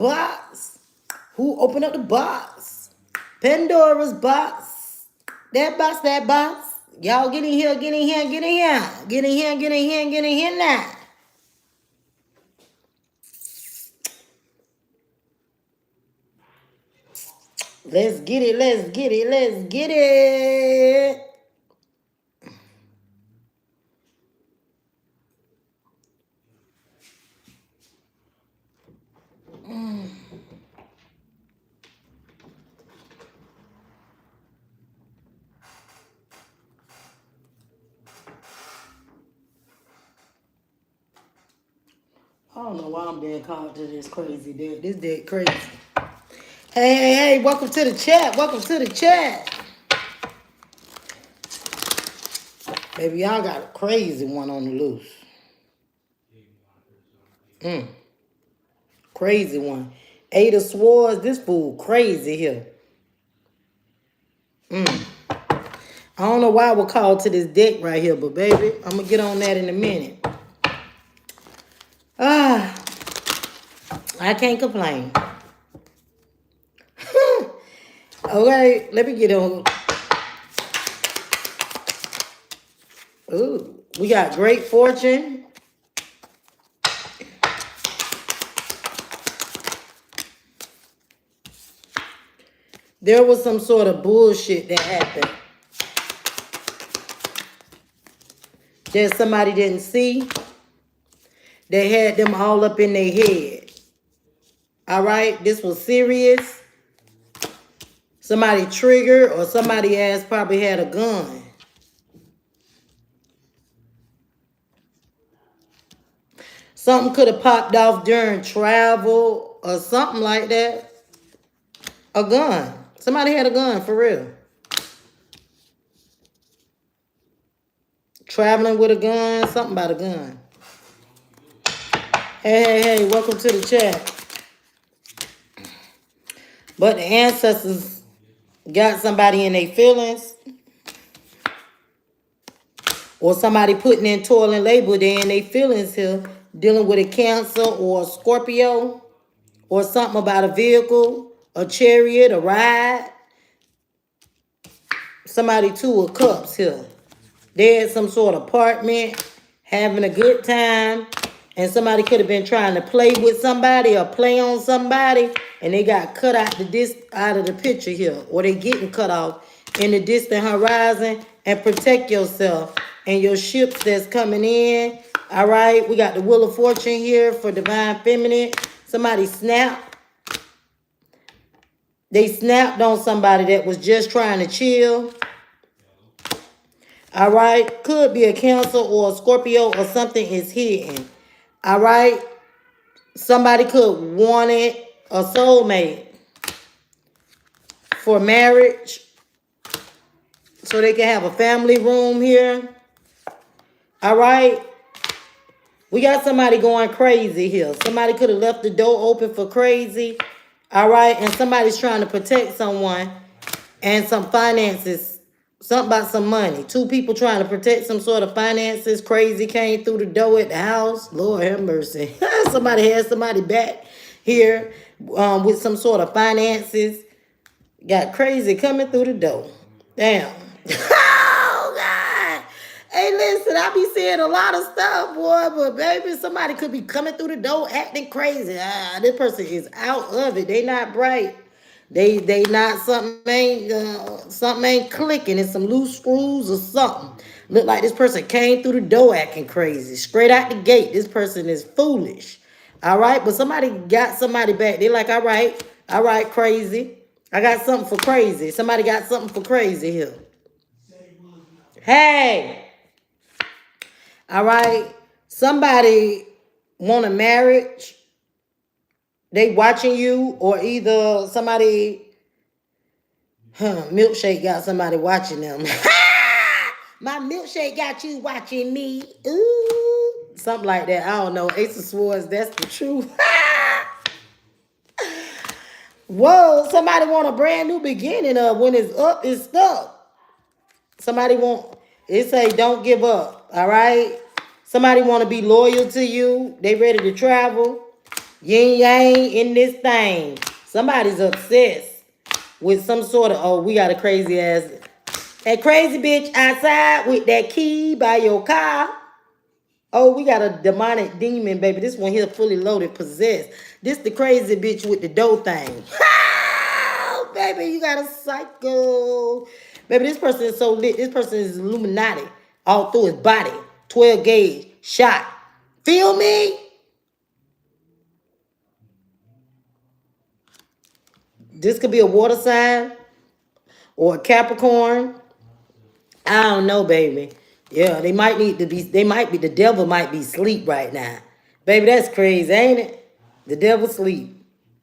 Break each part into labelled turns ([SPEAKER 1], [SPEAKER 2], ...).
[SPEAKER 1] box? Who opened up the box? Pandora's box. That box, that box. Y'all get in here, get in here, get in here. Get in here, get in here, get in here now. Let's get it, let's get it, let's get it. I don't know why I'm being called to this crazy dead. This dead crazy. Hey, hey, hey, welcome to the chat. Welcome to the chat. Baby, y'all got a crazy one on the loose. Crazy one. Ada Swords, this fool crazy here. I don't know why we're called to this deck right here, but baby, I'm going to get on that in a minute. I can't complain. Okay, let me get on. Ooh, we got great fortune. There was some sort of bullshit that happened that somebody didn't see. They had them all up in their head. All right, this was serious. Somebody triggered or somebody ass probably had a gun. Something could have popped off during travel or something like that. A gun. Somebody had a gun, for real. Traveling with a gun, something about a gun. Hey, hey, hey, welcome to the chat. But the ancestors got somebody in their feelings. Or somebody putting in toil and labor, they in their feelings here. Dealing with a Cancer or a Scorpio. Or something about a vehicle, a chariot, a ride. Somebody Two of Cups here. They had some sort of apartment, having a good time, and somebody could have been trying to play with somebody or play on somebody, and they got cut out out of the picture here, or they getting cut off in the distant horizon. And protect yourself and your ships that's coming in. All right, we got the Wheel of Fortune here for Divine Feminine. Somebody snapped. They snapped on somebody that was just trying to chill. All right. Could be a Cancer or a Scorpio or something is hidden. All right. Somebody could want it a soulmate for marriage. So they can have a family room here. All right. We got somebody going crazy here. Somebody could have left the door open for crazy. All right. And somebody's trying to protect someone and some finances. Something about some money. Two people trying to protect some sort of finances. Crazy came through the door at the house. Lord have mercy. Somebody had somebody back here with some sort of finances. Got crazy coming through the door. Damn. Oh, God. Hey, listen, I be seeing a lot of stuff, boy. But, baby, somebody could be coming through the door acting crazy. This person is out of it. They not bright. They not something ain't clicking. It's some loose screws or something. Look like this person came through the door acting crazy. Straight out the gate, this person is foolish. All right, but somebody got somebody back. They like, all right, crazy. I got something for crazy. Somebody got something for crazy here. Hey, all right. Somebody want a marriage. They watching you, or either somebody, milkshake got somebody watching them. My milkshake got you watching me. Ooh, something like that. I don't know. Ace of Swords, that's the truth. Whoa, somebody want a brand new beginning of when it's up, it's stuck. Somebody want, it say don't give up, all right? Somebody want to be loyal to you. They ready to travel. Yin yang in this thing. Somebody's obsessed with some sort of, oh, we got a crazy ass, that crazy bitch outside with that key by your car. Oh, we got a demonic demon, baby. This one here fully loaded, possessed. This the crazy bitch with the dough thing. Oh, baby, you got a psycho. Baby, this person is so lit. This person is Illuminati all through his body. 12 gauge shot. Feel me? This could be a water sign or a Capricorn. I don't know, baby. Yeah, they might need to be, the devil might be asleep right now. Baby, that's crazy, ain't it? The devil sleep.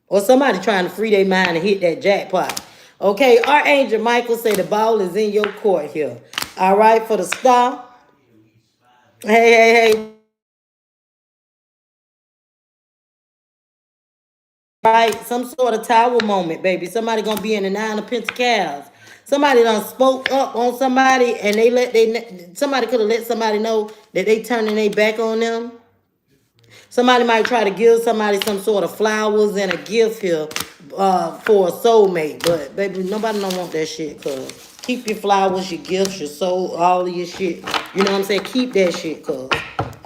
[SPEAKER 1] Or somebody trying to free their mind and hit that jackpot. Okay, Archangel Michael say the ball is in your court here. All right, for the star. Hey, hey, hey. Right, some sort of tower moment, baby. Somebody gonna be in the 9 of Pentacles. Somebody done spoke up on somebody, and somebody could have let somebody know that they turning their back on them. Somebody might try to give somebody some sort of flowers and a gift here for a soulmate, but baby, nobody don't want that shit. Cause keep your flowers, your gifts, your soul, all of your shit. You know what I'm saying? Keep that shit, cause.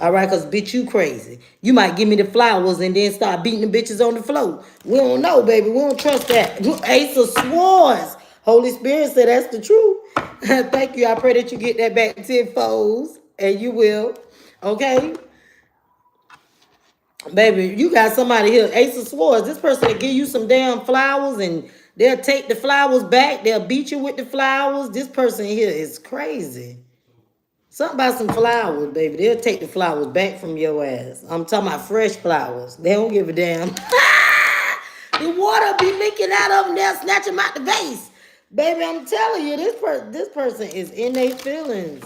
[SPEAKER 1] All right, cause bitch, you crazy. You might give me the flowers and then start beating the bitches on the floor. We don't know, baby. We don't trust that. Ace of Swords. Holy Spirit said that's the truth. Thank you. I pray that you get that back tenfold, and you will. Okay. Baby, you got somebody here, Ace of Swords. This person will give you some damn flowers and they'll take the flowers back. They'll beat you with the flowers. This person here is crazy. Something about some flowers, baby. They'll take the flowers back from your ass. I'm talking about fresh flowers. They don't give a damn. The water be leaking out of them. They'll snatch them out the vase. Baby, I'm telling you, this person is in their feelings.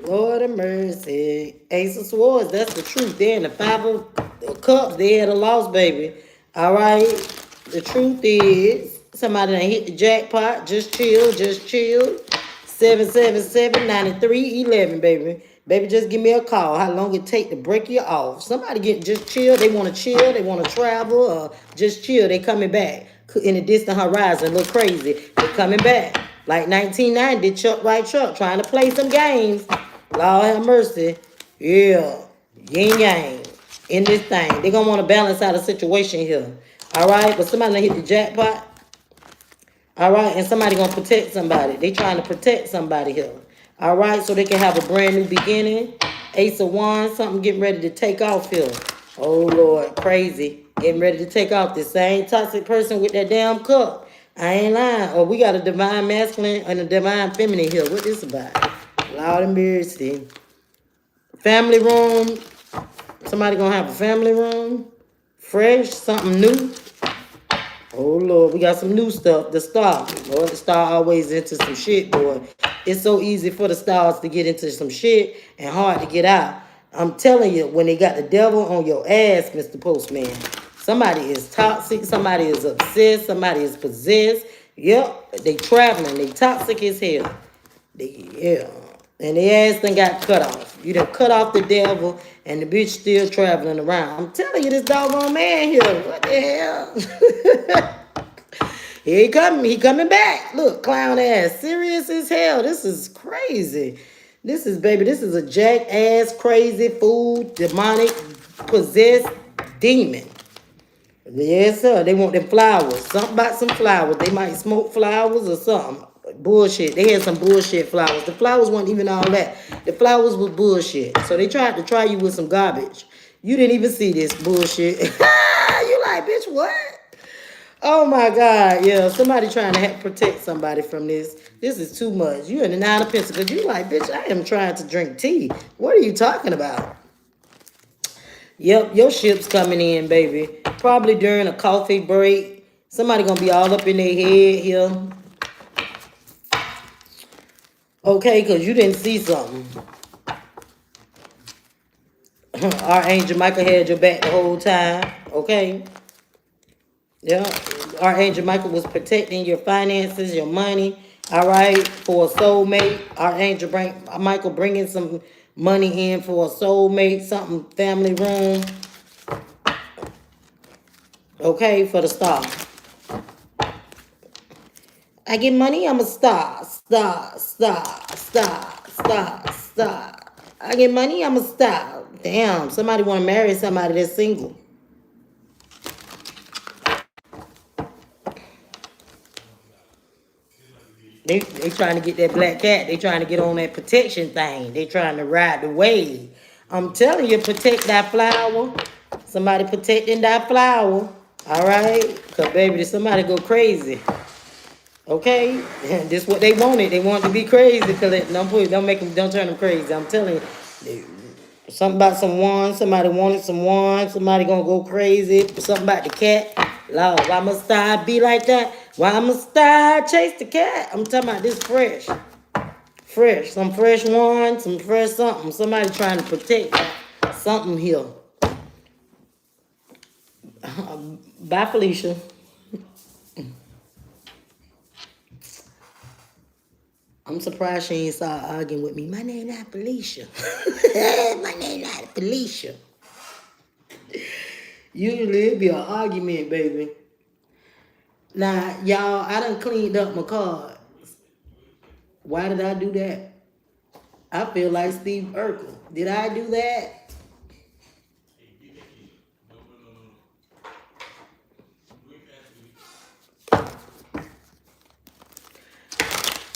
[SPEAKER 1] Lord of mercy. Ace of Swords, that's the truth. They're in the 5 of Cups. They had a loss, baby. All right. The truth is, somebody done hit the jackpot. Just chill, just chill. 777-9311, baby. Baby, just give me a call. How long it take to break you off? Somebody get just chill. They want to chill. They want to travel. Just chill. They coming back. In the distant horizon, look crazy. They coming back. Like 1990, Chuck Right Chuck trying to play some games. Lord have mercy. Yeah. Yin yang. In this thing. They're going to want to balance out a situation here. All right? But somebody done hit the jackpot. All right? And somebody going to protect somebody. They trying to protect somebody here. All right? So they can have a brand new beginning. Ace of Wands. Something getting ready to take off here. Oh, Lord. Crazy. Getting ready to take off this same toxic person with that damn cup. I ain't lying. Oh, we got a divine masculine and a divine feminine here. What this about? Loud and mercy. Family room. Somebody gonna have a family room. Fresh, something new. Oh Lord, we got some new stuff. The star. Lord, the star always into some shit, boy. It's so easy for the stars to get into some shit and hard to get out. I'm telling you, when they got the devil on your ass, Mr. Postman, somebody is toxic, somebody is obsessed, somebody is possessed. Yep, they traveling, they toxic as hell. Yeah. And the ass done got cut off. You done cut off the devil and the bitch still traveling around. I'm telling you, this doggone man here. What the hell? He coming back. Look, clown ass. Serious as hell. This is crazy. This is a jackass, crazy, fool, demonic, possessed demon. Yes, sir. They want them flowers. Something about some flowers. They might smoke flowers or something. Bullshit. They had some bullshit flowers. The flowers weren't even all that. The flowers was bullshit. So they tried to try you with some garbage. You didn't even see this bullshit. You like, bitch, what? Oh my God. Yeah, somebody trying to protect somebody from this. This is too much. You in the 9 of Pentacles. You like, bitch, I am trying to drink tea. What are you talking about? Yep, your ship's coming in, baby. Probably during a coffee break. Somebody gonna be all up in their head here. Okay, because you didn't see something. Archangel Michael had your back the whole time. Okay. Yeah. Archangel Michael was protecting your finances, your money. All right. For a soulmate. Archangel Michael bringing some money in for a soulmate. Something family room. Okay, for the star. I get money, I'm a star. Star, star, star, star, star. I get money, I'm a star. Damn, somebody want to marry somebody that's single. They trying to get that black cat. They trying to get on that protection thing. They trying to ride the wave. I'm telling you, protect that flower. Somebody protecting that flower. All right? Because, baby, somebody go crazy. Okay? This what they wanted. They want to be crazy. Because don't turn them crazy. I'm telling you. Something about some one. Somebody wanted some one. Somebody gonna go crazy. Something about the cat. Lord, why must I be like that? Why must I chase the cat? I'm talking about this fresh. Fresh. Some fresh one. Some fresh something. Somebody trying to protect something here. Bye, Felicia. I'm surprised she ain't start arguing with me. My name not Felicia. My name not Felicia. Usually it be an argument, baby. Now, y'all, I done cleaned up my cards. Why did I do that? I feel like Steve Urkel. Did I do that?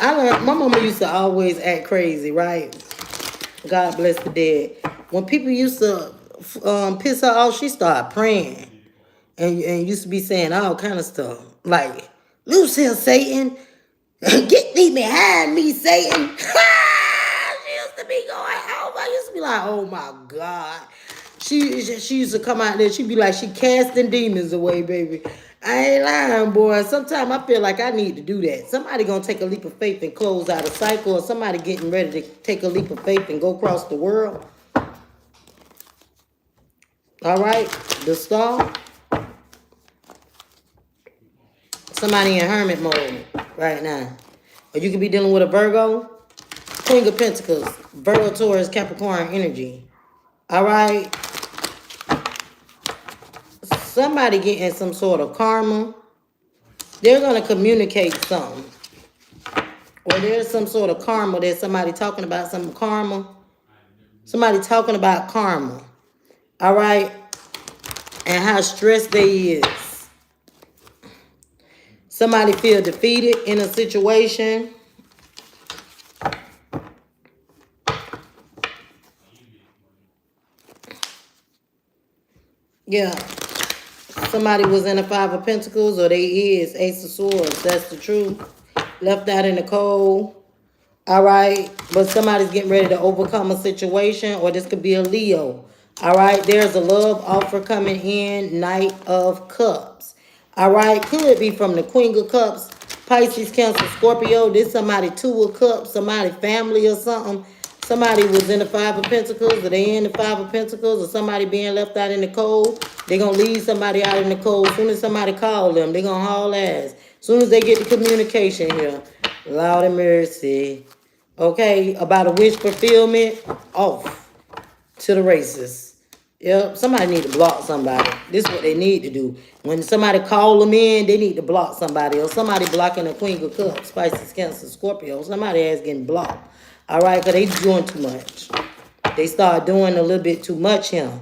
[SPEAKER 1] I learned, my mama used to always act crazy, right? God bless the dead. When people used to piss her off, she started praying. And used to be saying all kind of stuff. Like, loose here, Satan. Get thee behind me, Satan. She used to be going over. I used to be like, oh my God. She used to come out there. She'd be like, she casting demons away, baby. I ain't lying, boy. Sometimes I feel like I need to do that. Somebody gonna take a leap of faith and close out a cycle, or somebody getting ready to take a leap of faith and go across the world. All right, the star. Somebody in hermit mode right now. Or you could be dealing with a Virgo. Queen of Pentacles. Virgo, Taurus, Capricorn energy. All right. Somebody getting some sort of karma. They're going to communicate something. Or there's some sort of karma that somebody talking about, some karma. Somebody talking about karma. All right. And how stressed they is. Somebody feel defeated in a situation. Yeah. Somebody was in a Five of Pentacles, or they is Ace of Swords. That's the truth. Left out in the cold. All right. But somebody's getting ready to overcome a situation, or this could be a Leo. All right. There's a love offer coming in. Knight of Cups. All right. Could be from the Queen of Cups, Pisces, Cancer, Scorpio. This somebody Two of Cups, somebody family or something. Somebody was in the Five of Pentacles, or they in the Five of Pentacles, or somebody being left out in the cold. They're going to leave somebody out in the cold. As soon as somebody call them, they're going to haul ass. As soon as they get the communication here. Lord have mercy. Okay, about a wish fulfillment, off to the races. Yep, somebody need to block somebody. This is what they need to do. When somebody call them in, they need to block somebody. Or somebody blocking the Queen of Cups, Pisces, Cancer, Scorpio. Somebody has getting blocked. All right, because they doing too much. They start doing a little bit too much here.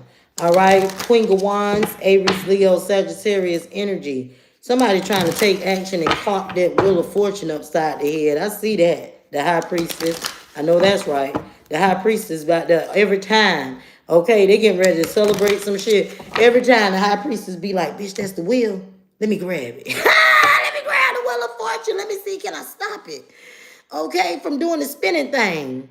[SPEAKER 1] All right, Queen of Wands, Aries, Leo, Sagittarius energy. Somebody trying to take action and caught that Wheel of Fortune upside the head. I see that. The High Priestess. I know that's right. The High Priestess about that every time. Okay, they getting ready to celebrate some shit. Every time the High Priestess be like, bitch, that's the wheel. Let me grab it. Let me grab the Wheel of Fortune. Let me see, can I stop it? Okay, from doing the spinning thing.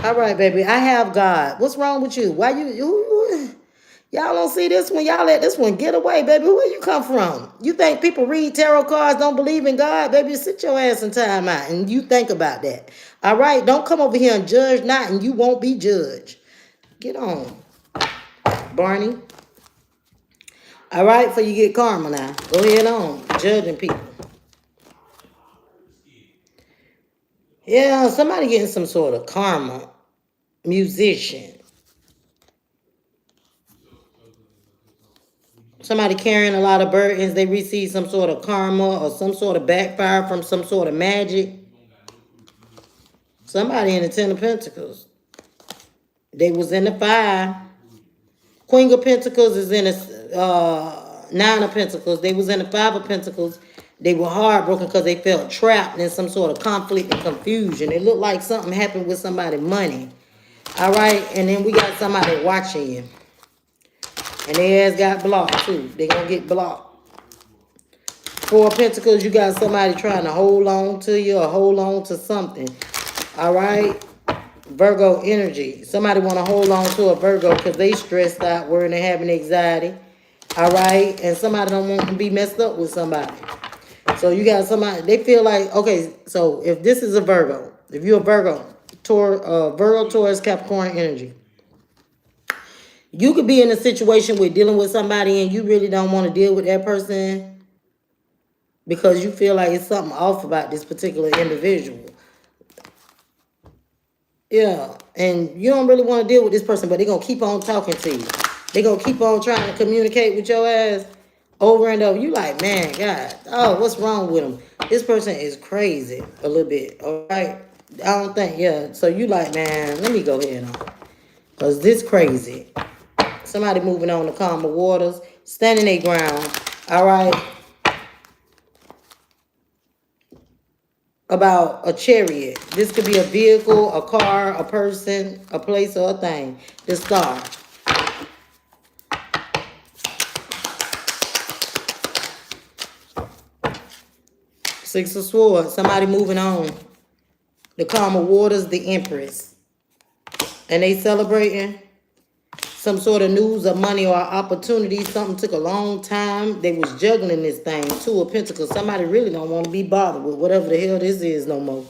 [SPEAKER 1] All right, baby. I have God. What's wrong with you? Why y'all don't see this one? Y'all let this one get away, baby. Where you come from? You think people read tarot cards, don't believe in God? Baby, sit your ass in time out and you think about that. All right? Don't come over here and judge not, and you won't be judged. Get on, Barney. All right, before you get karma now. Go ahead on, judging people. Yeah, somebody getting some sort of karma. Musician. Somebody carrying a lot of burdens. They receive some sort of karma or some sort of backfire from some sort of magic. Somebody in the Ten of Pentacles. They was in the five. Queen of Pentacles is in the Nine of Pentacles. They was in the Five of Pentacles. They were heartbroken because they felt trapped in some sort of conflict and confusion. It looked like something happened with somebody's money. All right, and then we got somebody watching you. And their ass got blocked too. They gonna get blocked. Four of Pentacles, you got somebody trying to hold on to you or hold on to something. All right. Virgo energy. Somebody want to hold on to a Virgo because they stressed out, worried, and having anxiety. All right. And somebody don't want to be messed up with somebody. So you got somebody, they feel like, okay, so if this is a Virgo, if you're a Virgo, Virgo, Taurus, Capricorn energy, you could be in a situation where dealing with somebody and you really don't want to deal with that person because you feel like it's something off about this particular individual. Yeah, and you don't really want to deal with this person, but they're going to keep on talking to you. They're going to keep on trying to communicate with your ass over and over. You like, man, God, oh, what's wrong with him? This person is crazy a little bit, all right? I don't think, yeah. So you like, man, let me go ahead on. Because this crazy. Somebody moving on to calmer waters, standing their ground, all right? About a chariot. This could be a vehicle, a car, a person, a place, or a thing. The Star. Six of Swords. Somebody moving on. The calmer waters, the Empress. And they celebrating some sort of news of money or opportunity. Something took a long time. They was juggling this thing. Two of Pentacles. Somebody really don't want to be bothered with whatever the hell this is no more.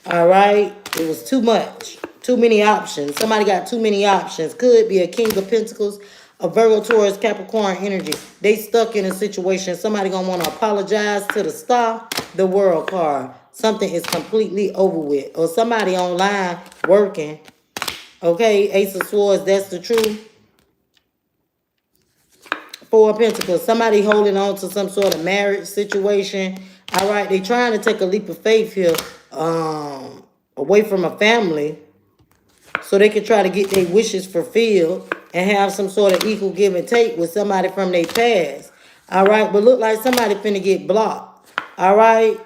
[SPEAKER 1] All right. It was too much. Too many options. Somebody got too many options. Could be a King of Pentacles, a Virgo, Taurus, Capricorn energy. They stuck in a situation. Somebody going to want to apologize to the Star, the World card. Something is completely over with. Or somebody online working. Okay, Ace of Swords, that's the truth. Four of Pentacles, somebody holding on to some sort of marriage situation. All right, they trying to take a leap of faith here, away from a family, so they can try to get their wishes fulfilled and have some sort of equal give and take with somebody from their past. All right, but look like somebody finna get blocked. All right.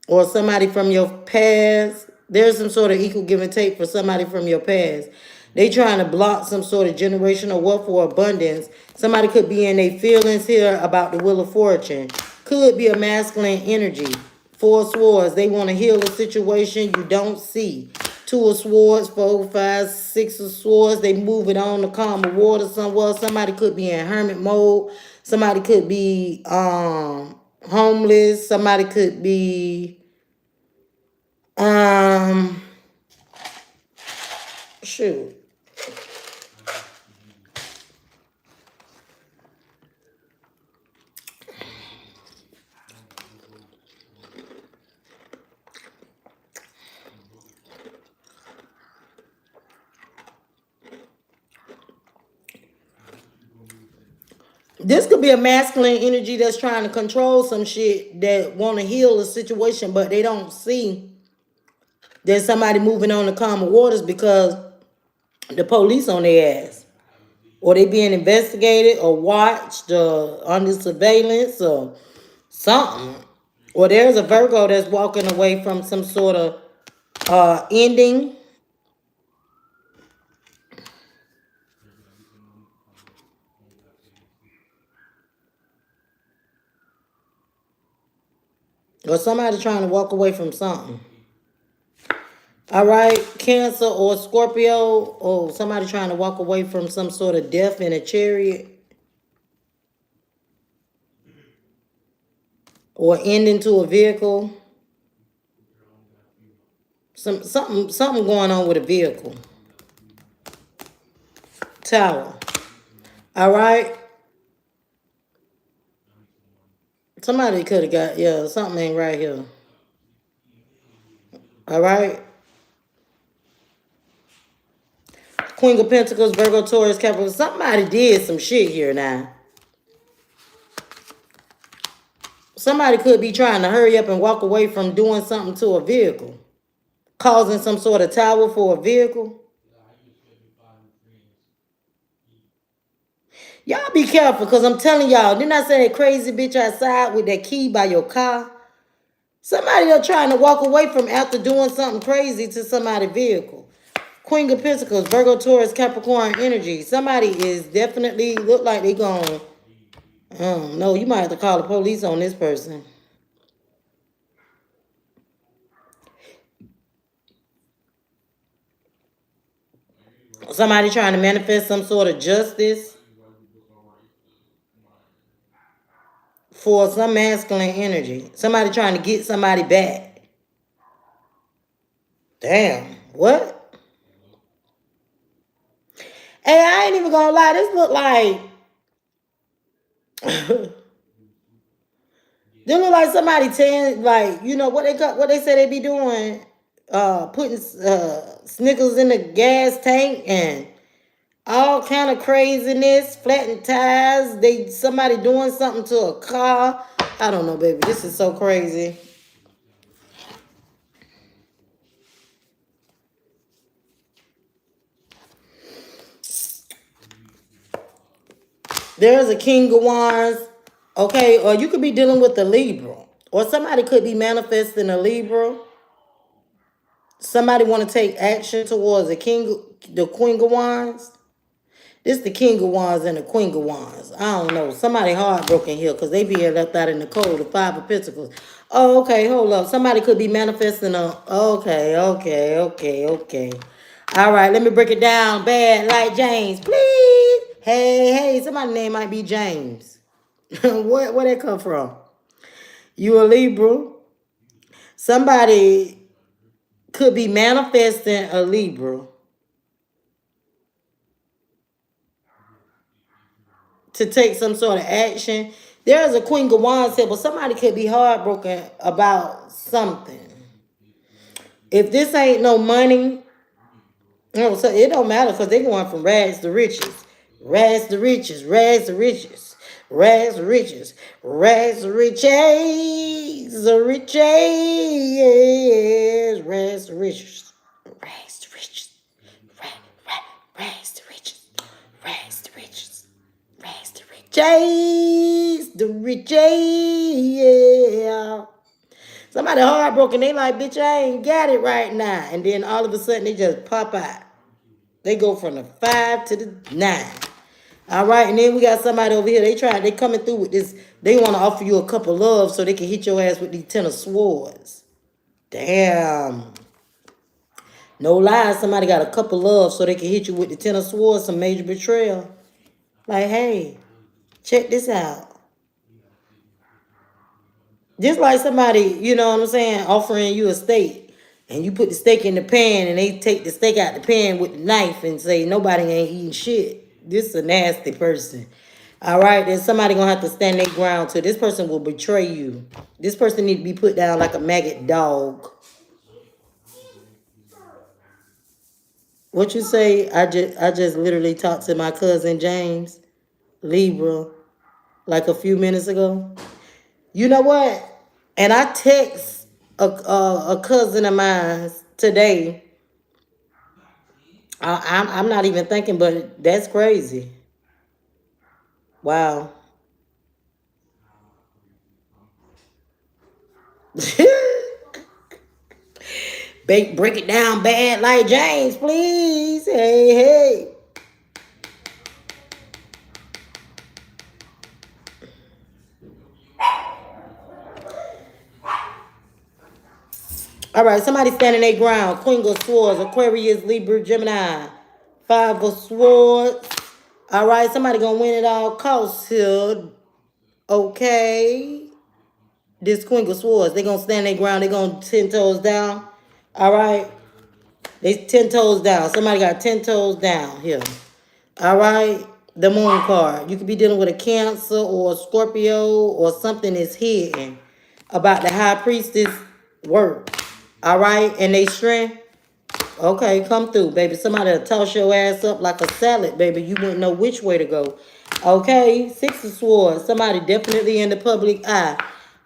[SPEAKER 1] Or somebody from your past. There's some sort of equal give and take for somebody from your past. They trying to block some sort of generational wealth or abundance. Somebody could be in their feelings here about the Wheel of Fortune. Could be a masculine energy. Four of Swords. They want to heal a situation you don't see. Two of Swords, 4, 5, 6 of Swords. They move it on to calmer water somewhere. Somebody could be in hermit mode. Somebody could be homeless. Somebody could be shoot. This could be a masculine energy that's trying to control some shit, that want to heal a situation, but they don't see there's somebody moving on the calmer waters because the police on their ass. Or they being investigated or watched under surveillance or something. Or there's a Virgo that's walking away from some sort of ending. Or somebody trying to walk away from something. All right, Cancer or Scorpio, or somebody trying to walk away from some sort of death in a chariot. Or ending to a vehicle. Something going on with a vehicle. Tower. All right. Somebody could have got, yeah, something ain't right here. All right. Queen of Pentacles, Virgo, Taurus, Capricorn. Somebody did some shit here now. Somebody could be trying to hurry up and walk away from doing something to a vehicle. Causing some sort of tower for a vehicle. Y'all be careful, because I'm telling y'all, didn't I say that crazy bitch outside with that key by your car? Somebody are trying to walk away from after doing something crazy to somebody's vehicle. Queen of Pentacles, Virgo, Taurus, Capricorn energy. Somebody is definitely look like they going, no, you might have to call the police on this person. Somebody trying to manifest some sort of justice for some masculine energy. Somebody trying to get somebody back. Damn, what? Hey, I ain't even gonna lie. This look like they look like somebody saying, like, you know what they say they be doing, putting Snickers in the gas tank and all kind of craziness, flattening tires. Somebody doing something to a car. I don't know, baby. This is so crazy. There's a King of Wands, okay, or you could be dealing with a Libra, or somebody could be manifesting a Libra. Somebody want to take action towards the Queen of Wands. This the King of Wands and the Queen of Wands. I don't know. Somebody heartbroken here because they being left out in the cold. The Five of Pentacles. Oh, okay. Hold up. Somebody could be manifesting a... Okay. All right. Let me break it down. Bad like James, please. Hey. Somebody's name might be James. Where that come from? You a Libra. Somebody could be manifesting a Libra to take some sort of action. There's a Queen of Wands here, but somebody could be heartbroken about something. If this ain't no money, so it don't matter because they're going from rags to riches. Rags to riches, rags to riches, rags to riches, rags to riches, riches, rags to riches, rags to riches, rags to riches, rags to riches. Rags the riches, yeah. Somebody heartbroken, they like, bitch, I ain't got it right now. And then all of a sudden, they just pop out. They go from the 5 to the 9. All right, and then we got somebody over here. They coming through with this. They want to offer you a cup of love so they can hit your ass with these 10 of swords. Damn. No lies, somebody got a cup of love so they can hit you with the 10 of swords, some major betrayal. Like, hey, check this out. Just like somebody, you know what I'm saying, offering you a steak. And you put the steak in the pan and they take the steak out the pan with the knife and say, nobody ain't eating shit. This is a nasty person. All right, then somebody going to have to stand their ground too. This person will betray you. This person need to be put down like a maggot dog. What you say? I just literally talked to my cousin James, Libra, like a few minutes ago. You know what? And I text a cousin of mine today. I'm not even thinking, but that's crazy. Wow. Break it down bad like James, please. Hey. All right, somebody standing their ground. Queen of Swords, Aquarius, Libra, Gemini. 5 of Swords. All right, somebody gonna win at all costs here. Okay. This Queen of Swords, they gonna stand their ground. They gonna 10 toes down. All right. They 10 toes down. Somebody got 10 toes down here. All right. The Moon card. You could be dealing with a Cancer or a Scorpio or something that's hidden about the High Priestess work. All right. And they strength. Okay, come through, baby. Somebody will toss your ass up like a salad, baby. You wouldn't know which way to go. Okay, Six of Swords. Somebody definitely in the public eye.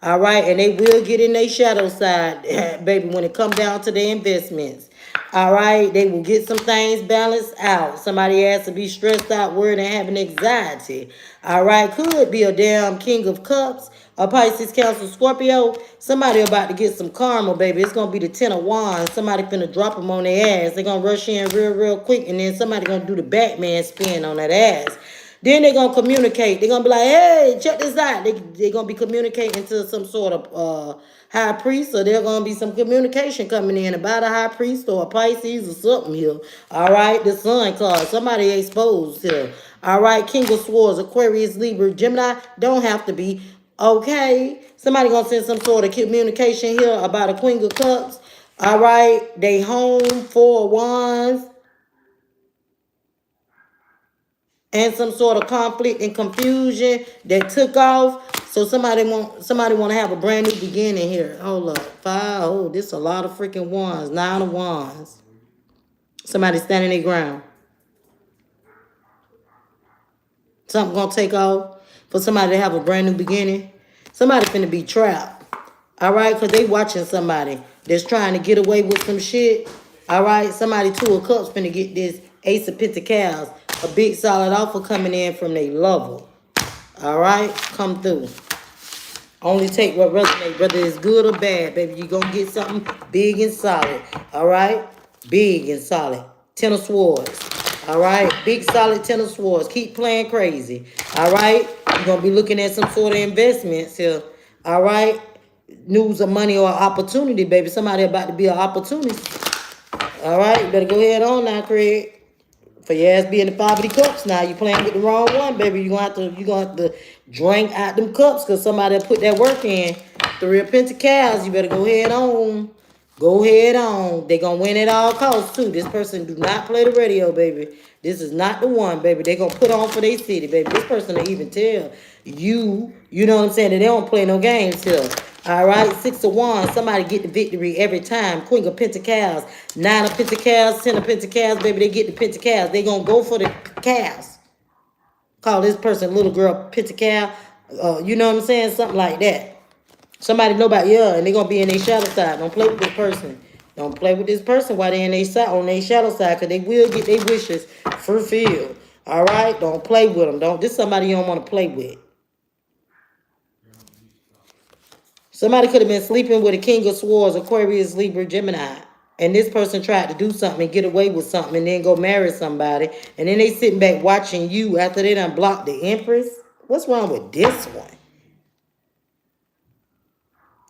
[SPEAKER 1] All right, and they will get in their shadow side, baby, when it comes down to their investments. All right, they will get some things balanced out. Somebody has to be stressed out, worried, and having anxiety. All right, could be a damn King of Cups, a Pisces, Cancer, Scorpio. Somebody about to get some karma, baby. It's gonna be the Ten of Wands. Somebody finna drop them on their ass. They're gonna rush in real quick, and then somebody gonna do the Batman spin on that ass. Then they're gonna communicate. They're gonna be like, hey, check this out. They're gonna be communicating to some sort of high priest, or there's gonna be some communication coming in about a high priest or a Pisces or something here. All right, the sun card. Somebody exposed here. All right, King of Swords, Aquarius, Libra, Gemini, don't have to be. Okay, somebody gonna send some sort of communication here about a Queen of Cups. All right, they home, Four of Wands, and some sort of conflict and confusion that took off. So somebody want to have a brand new beginning here. Hold up. Five. Oh, this a lot of freaking wands. Nine of Wands. Somebody standing their ground. Something gonna take off for somebody to have a brand new beginning. Somebody finna be trapped. All right, because they watching somebody that's trying to get away with some shit. All right, somebody Two of Cups finna get this Ace of Pentacles. A big solid offer coming in from their lover. All right, come through. Only take what resonates, whether it's good or bad, baby. You're going to get something big and solid. All right? Big and solid. Ten of Swords. All right? Big, solid Ten of Swords. Keep playing crazy. All right? You're going to be looking at some sort of investments here. All right? News of money or opportunity, baby. Somebody about to be an opportunity. All right? You better go ahead on now, Craig. For your ass being the Five of the Cups now, you playing with the wrong one, baby. You're gonna have to drink out them cups because somebody put that work in. Three of Pentacles, you better go ahead on. Go ahead on. They gonna win at all costs too. This person do not play the radio, baby. This is not the one, baby. They gonna put on for their city, baby. This person will even tell you know what I'm saying, that they don't play no games here. All right, Six of Wands. Somebody get the victory every time. Queen of Pentacles, Nine of Pentacles, Ten of Pentacles, baby. They get the Pentacles. They gonna go for the cows. Call this person little girl Pentacal. You know what I'm saying? Something like that. Somebody know about and they gonna be in their shadow side. Don't play with this person. Don't play with this person while they in their side on their shadow side, because they will get their wishes fulfilled. All right? Don't play with them. This is somebody you don't want to play with. Somebody could have been sleeping with a King of Swords, Aquarius, Libra, Gemini. And this person tried to do something and get away with something and then go marry somebody. And then they sitting back watching you after they done blocked the Empress. What's wrong with this one?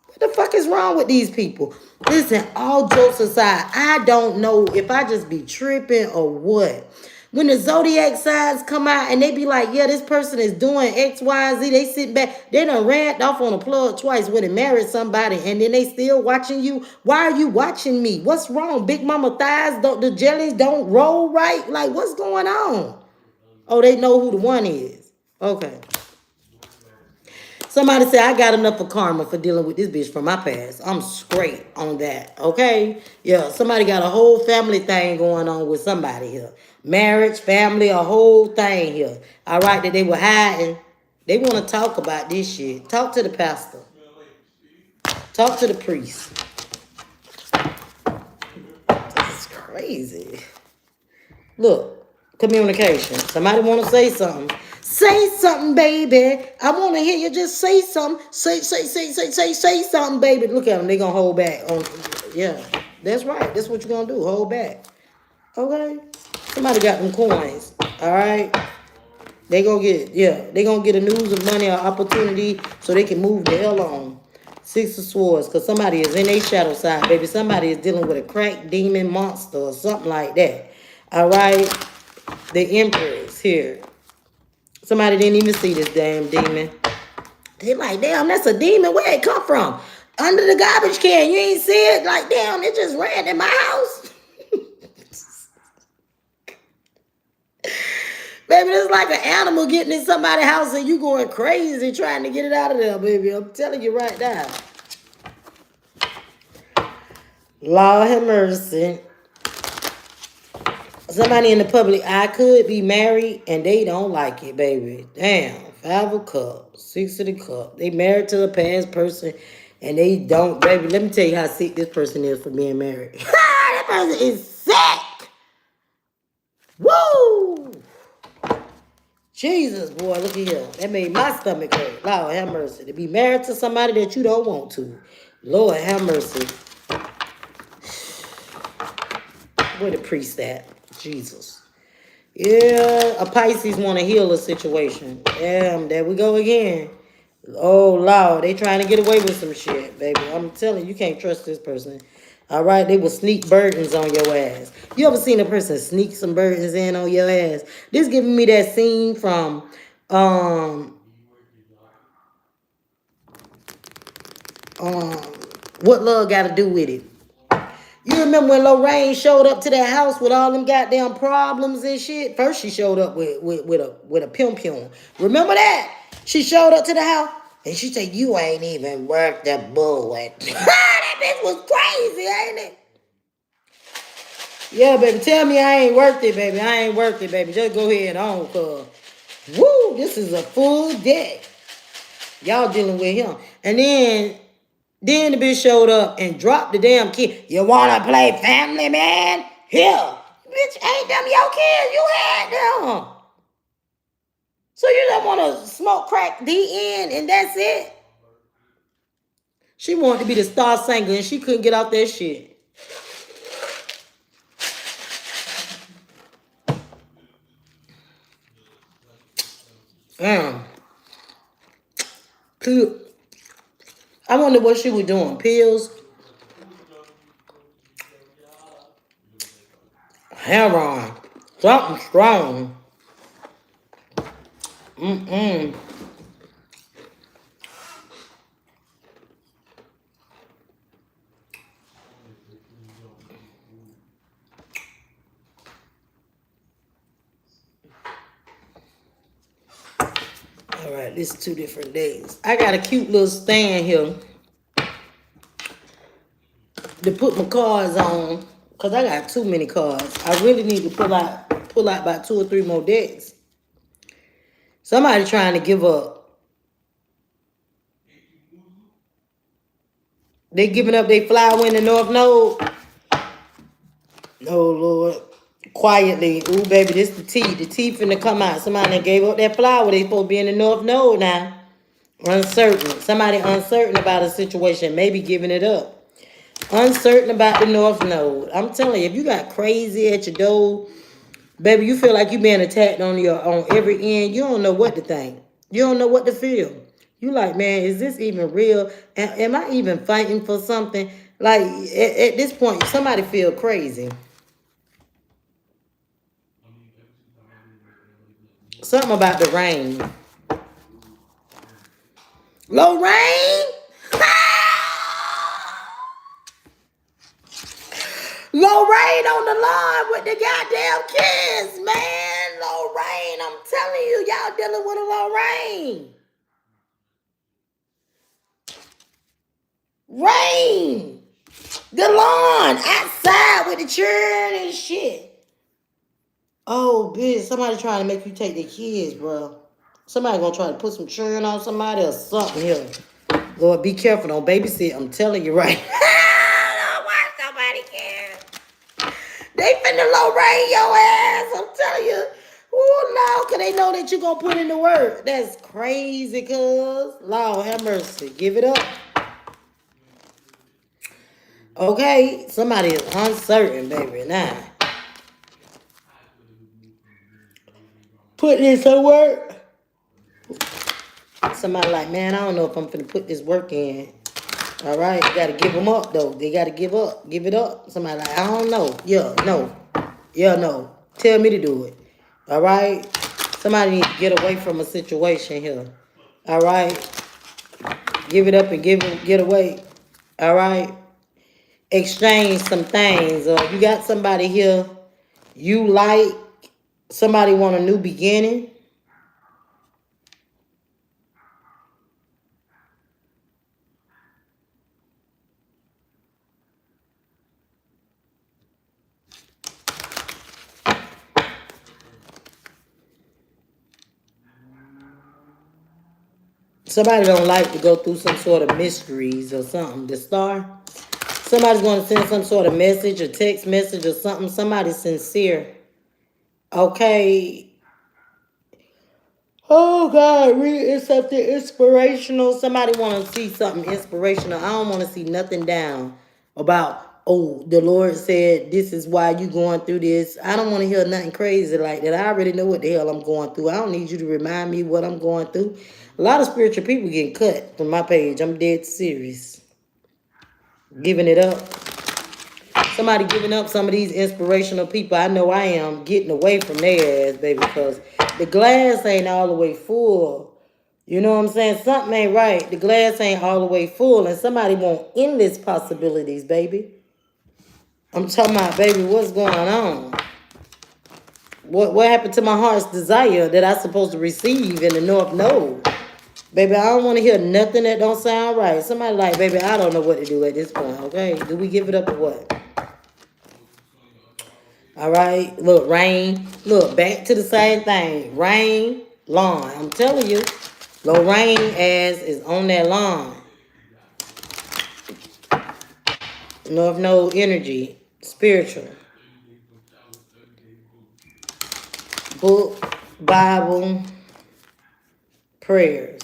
[SPEAKER 1] What the fuck is wrong with these people? Listen, all jokes aside, I don't know if I just be tripping or what. When the zodiac signs come out and they be like, yeah, this person is doing X, Y, Z, they sit back, they done ran off on a plug twice when they married somebody and then they still watching you. Why are you watching me? What's wrong? Big mama thighs, the jellies don't roll right? Like, what's going on? Oh, they know who the one is. Okay. Somebody say, I got enough of karma for dealing with this bitch from my past. I'm straight on that, okay? Yeah, somebody got a whole family thing going on with somebody here. Marriage, family, a whole thing here. All right, that they were hiding. They want to talk about this shit. Talk to the pastor. Talk to the priest. This is crazy. Look, communication. Somebody want to say something. Say something, baby. I want to hear you just say something. Say something, baby. Look at them. They going to hold back. Yeah, that's right. That's what you're going to do. Hold back. Okay? Somebody got them coins. All right? They going to get a news of money or opportunity so they can move the hell on. Six of Swords, because somebody is in their shadow side, baby. Somebody is dealing with a crack demon monster or something like that. All right? The Empress here. Somebody didn't even see this damn demon. They like, damn, that's a demon. Where it come from? Under the garbage can. You ain't see it? Like, damn, it just ran in my house. Baby, it's like an animal getting in somebody's house and you going crazy trying to get it out of there, baby. I'm telling you right now. Lord have mercy. Somebody in the public eye could be married and they don't like it, baby. Damn. 5 of Cups, 6 of the Cup. They married to a past person and they don't, baby. Let me tell you how sick this person is for being married. That person is sick. Woo! Jesus, boy, look at here. That made my stomach hurt. Lord, have mercy. To be married to somebody that you don't want to. Lord, have mercy. Where the priest at? Jesus. Yeah, a Pisces want to heal a situation. Damn, there we go again. Oh, Lord, they trying to get away with some shit, baby. I'm telling you, you can't trust this person. All right, they will sneak burdens on your ass. You ever seen a person sneak some burdens in on your ass? This giving me that scene from, um, um, What Love Got to Do with It? You remember when Lorraine showed up to that house with all them goddamn problems and shit? First she showed up with a pim. Remember that? She showed up to the house and she said, "You ain't even worth the bullet." That bitch was crazy, ain't it? Yeah, baby, tell me I ain't worth it, baby. I ain't worth it, baby. Just go ahead on, cuz. Woo, this is a full day. Y'all dealing with him. And then the bitch showed up and dropped the damn kid. You wanna play family, man? Here. Bitch, ain't them your kids? You had them. So you don't wanna smoke crack D in and that's it? She wanted to be the star singer and she couldn't get out that shit. Damn. I wonder what she was doing. Pills? Heroin. Something strong. Mm-mm. All right, this is 2 different days. I got a cute little stand here to put my cards on because I got too many cards. I really need to pull out about 2 or 3 more decks. Somebody trying to give up. They giving up their flower in the North Node. Oh, Lord. Quietly. Ooh, baby, this the tea. The tea finna come out. Somebody that gave up that flower. They supposed to be in the North Node now. Uncertain. Somebody uncertain about a situation. Maybe giving it up. Uncertain about the North Node. I'm telling you, if you got crazy at your door, baby, you feel like you being attacked on every end. You don't know what to think. You don't know what to feel. You like, man, is this even real? Am I even fighting for something? Like at this point, somebody feel crazy. Something about the rain. Lorraine? Lorraine on the line with the goddamn kids, man. Lorraine, I'm telling you, y'all dealing with a Lorraine. Rain. The lawn outside with the children and shit. Oh, bitch, somebody trying to make you take the kids, bro. Somebody gonna try to put some children on somebody or something here. Lord, be careful. Don't babysit. I'm telling you right. Lord, why somebody care? They finna Lorraine your ass. I'm telling you. Oh, Lord, cause they know that you gonna put in the work. That's crazy, cuz. Lord, have mercy. Give it up. Okay, somebody is uncertain, baby. Now, put in some work. Somebody like, man, I don't know if I'm finna put this work in. All right, you gotta give them up though. They gotta give up, give it up. Somebody like, I don't know. Yeah, no. Yeah, no. Tell me to do it. All right. Somebody needs to get away from a situation here. All right. Give it up and get away. All right. Exchange some things. You got somebody here you like. Somebody want a new beginning. Somebody don't like to go through some sort of mysteries or something. The star. Somebody's going to send some sort of message, a text message or something. Somebody sincere. Okay. Oh God, read something inspirational. Somebody want to see something inspirational. I don't want to see nothing down about, oh, the Lord said this is why you going through this. I don't want to hear nothing crazy like that. I already know what the hell I'm going through. I don't need you to remind me what I'm going through. A lot of spiritual people getting cut from my page. I'm dead serious. Giving it up. Somebody giving up some of these inspirational people. I know I am getting away from their ass, baby, because the glass ain't all the way full. You know what I'm saying? Something ain't right. The glass ain't all the way full, and somebody want endless possibilities, baby. I'm talking about, baby, what's going on? What happened to my heart's desire that I supposed to receive in the North Node? Baby, I don't want to hear nothing that don't sound right. Somebody like, baby, I don't know what to do at this point, okay? Do we give it up or what? All right, look, rain. Look, back to the same thing. Rain, lawn. I'm telling you, Lorraine ass is on that lawn. North Node energy, spiritual. Book, Bible, prayers.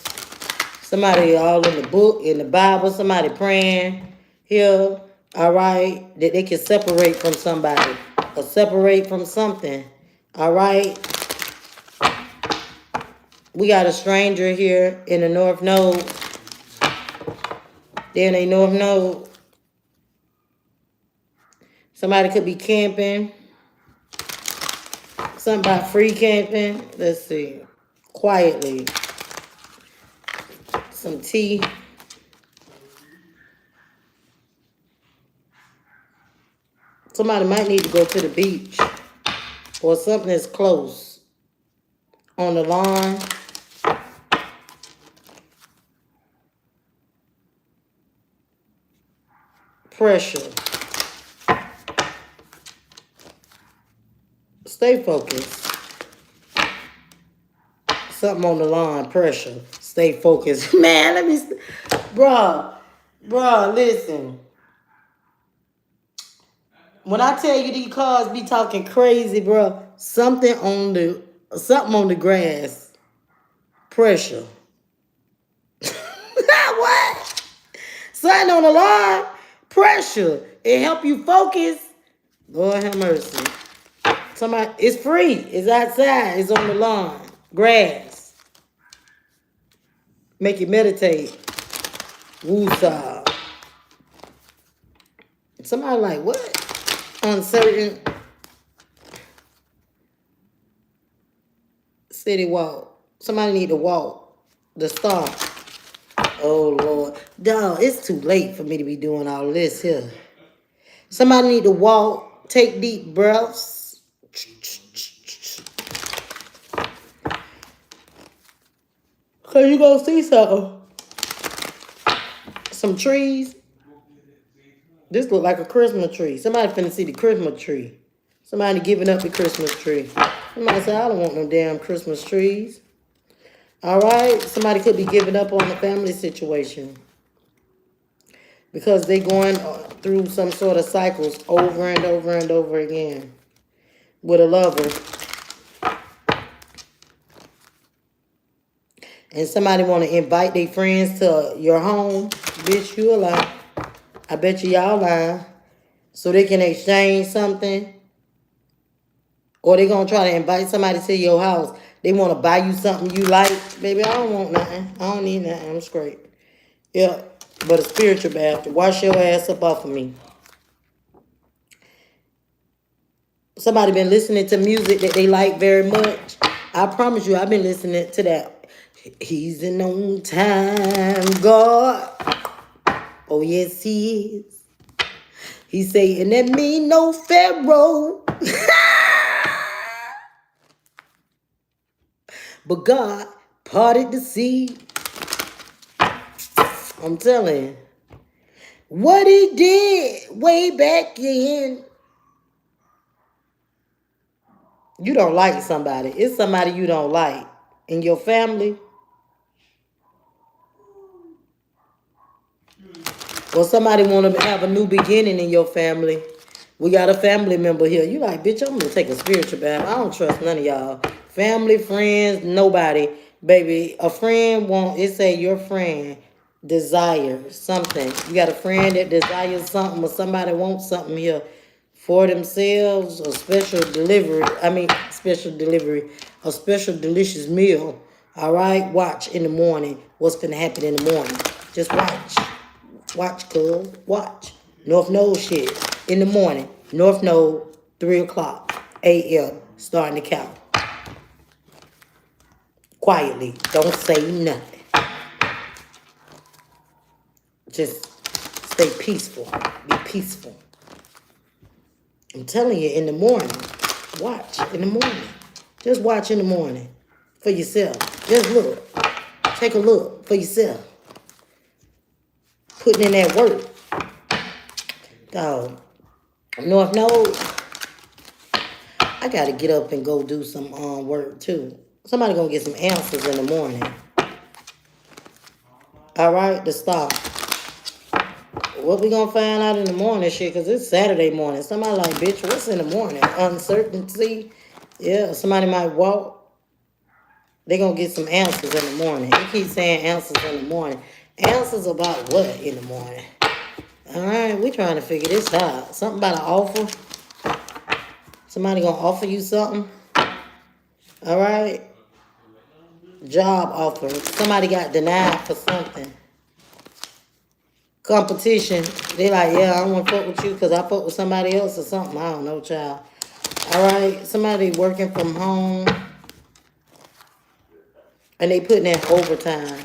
[SPEAKER 1] Somebody all in the book, in the Bible, somebody praying here, all right, that they can separate from somebody or separate from something, all right? We got a stranger here in the North Node. Then they North Node. Somebody could be camping. Something about free camping. Let's see. Quietly. Some tea. Somebody might need to go to the beach. Or something that's close. On the lawn. Pressure. Stay focused. Something on the lawn. Pressure. Stay focused. Man, let me... Bruh, listen. When I tell you these cars be talking crazy, bro, something on the grass. Pressure. What? Something on the line. Pressure. It help you focus. Lord have mercy. Somebody, it's free. It's outside. It's on the lawn. Grass. Make you meditate. Woosah. Somebody like, what? Uncertain. City walk. Somebody need to walk. The star. Oh, Lord. Dog, it's too late for me to be doing all this here. Somebody need to walk. Take deep breaths. Because you going to see something. Some trees. This look like a Christmas tree. Somebody finna see the Christmas tree. Somebody giving up the Christmas tree. Somebody say, I don't want no damn Christmas trees. All right? Somebody could be giving up on the family situation. Because they going through some sort of cycles over and over and over again. With a lover. And somebody want to invite their friends to your home. Bitch, you a lie. I bet you y'all lying. So they can exchange something. Or they going to try to invite somebody to your house. They want to buy you something you like. Baby, I don't want nothing. I don't need nothing. I'm straight. Yeah. But a spiritual bath. Wash your ass up off of me. Somebody been listening to music that they like very much. I promise you, I've been listening to that. He's an on time God. Oh, yes, he is. He saying that mean no Pharaoh. But God parted the sea. I'm telling you. What he did way back in. You don't like somebody. It's somebody you don't like. In your family. Or somebody want to have a new beginning in your family. We got a family member here. You like, bitch, I'm going to take a spiritual bath. I don't trust none of y'all. Family, friends, nobody. Baby, a friend it say your friend desires something. You got a friend that desires something or somebody wants something here for themselves, a special delivery. Special delivery, a special delicious meal. All right, watch in the morning what's gonna happen in the morning. Just watch. Watch, cuz. Watch. North Node shit. In the morning. North Node, 3 o'clock a.m. Starting to count. Quietly. Don't say nothing. Just stay peaceful. Be peaceful. I'm telling you, in the morning. Watch in the morning. Just watch in the morning. For yourself. Just look. Take a look for yourself. Putting in that work. Dog. North Node. I gotta get up and go do some work too. Somebody gonna get some answers in the morning. All right, to stop. What we gonna find out in the morning, shit? Cause it's Saturday morning. Somebody like, bitch, what's in the morning? Uncertainty. Yeah, somebody might walk. They gonna get some answers in the morning. They keep saying answers in the morning. Answers about what in the morning? All right, we trying to figure this out. Something about an offer. Somebody gonna offer you something. All right. Job offer. Somebody got denied for something. Competition. They like, yeah, I don't want to fuck with you because I fuck with somebody else or something. I don't know, child. All right. Somebody working from home. And they putting in overtime.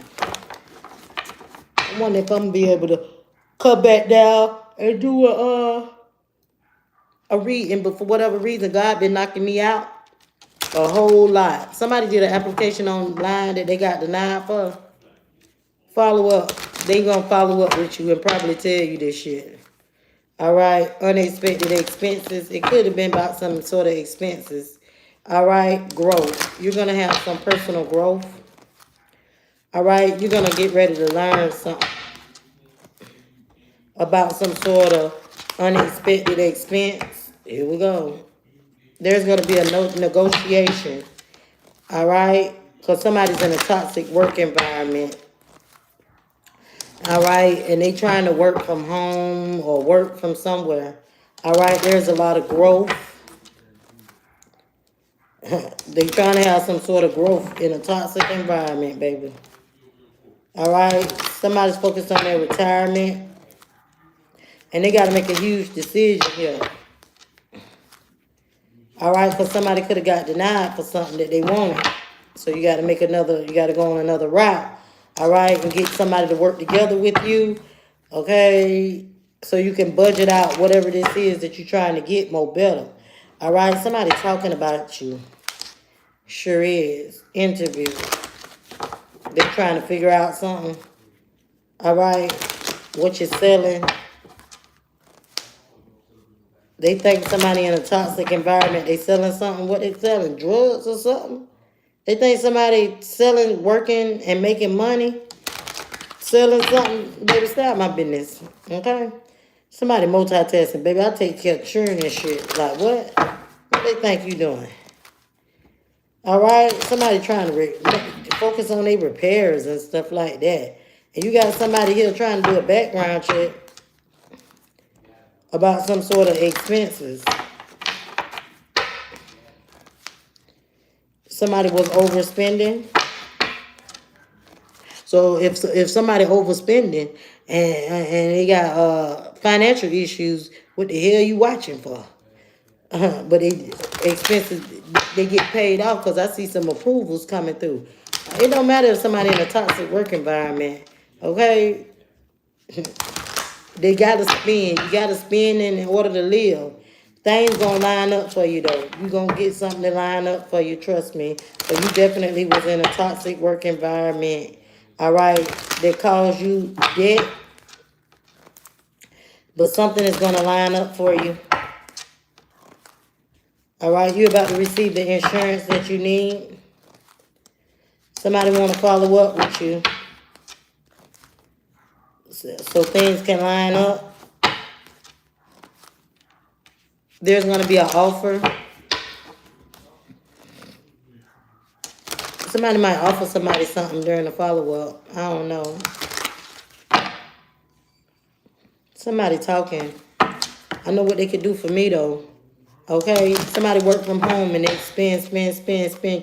[SPEAKER 1] I wonder if I'm going to be able to come back down and do a reading. But for whatever reason, God been knocking me out a whole lot. Somebody did an application online that they got denied for. Follow up. They gonna follow up with you and probably tell you this shit. All right. Unexpected expenses. It could have been about some sort of expenses. All right. Growth. You're gonna have some personal growth. All right. You're gonna get ready to learn something about some sort of unexpected expense. Here we go. There's gonna be a negotiation. All right. Because somebody's in a toxic work environment. All right, and they trying to work from home or work from somewhere. All right, there's a lot of growth. They trying to have some sort of growth in a toxic environment, baby. All right, somebody's focused on their retirement. And they got to make a huge decision here. All right, because somebody could have got denied for something that they wanted. So you got to make you got to go on another route. All right, and get somebody to work together with you. Okay, so you can budget out whatever this is that you're trying to get more better. All right, somebody talking about you. Sure is. Interview. They're trying to figure out something. All right, what you're selling. They think somebody in a toxic environment, they selling something. What they selling? Drugs or something? They think somebody selling, working, and making money. Selling something, baby, stop my business, okay? Somebody multitasking, baby, I take care of children and shit. Like, what? What they think you doing? All right? Somebody trying to focus on their repairs and stuff like that. And you got somebody here trying to do a background check about some sort of expenses. Somebody was overspending. So if somebody overspending and they got financial issues, what the hell you watching for? But expenses, they get paid off because I see some approvals coming through. It don't matter if somebody in a toxic work environment, okay? They gotta spend. You gotta spend in order to live. Things gonna line up for you though. You gonna get something to line up for you, trust me. So you definitely was in a toxic work environment. All right, that caused you debt, but something is going to line up for you. All right, you're about to receive the insurance that you need. Somebody want to follow up with you. So things can line up. There's going to be an offer. Somebody might offer somebody something during the follow-up. I don't know. Somebody talking. I know what they could do for me, though. Okay? Somebody work from home and they spend,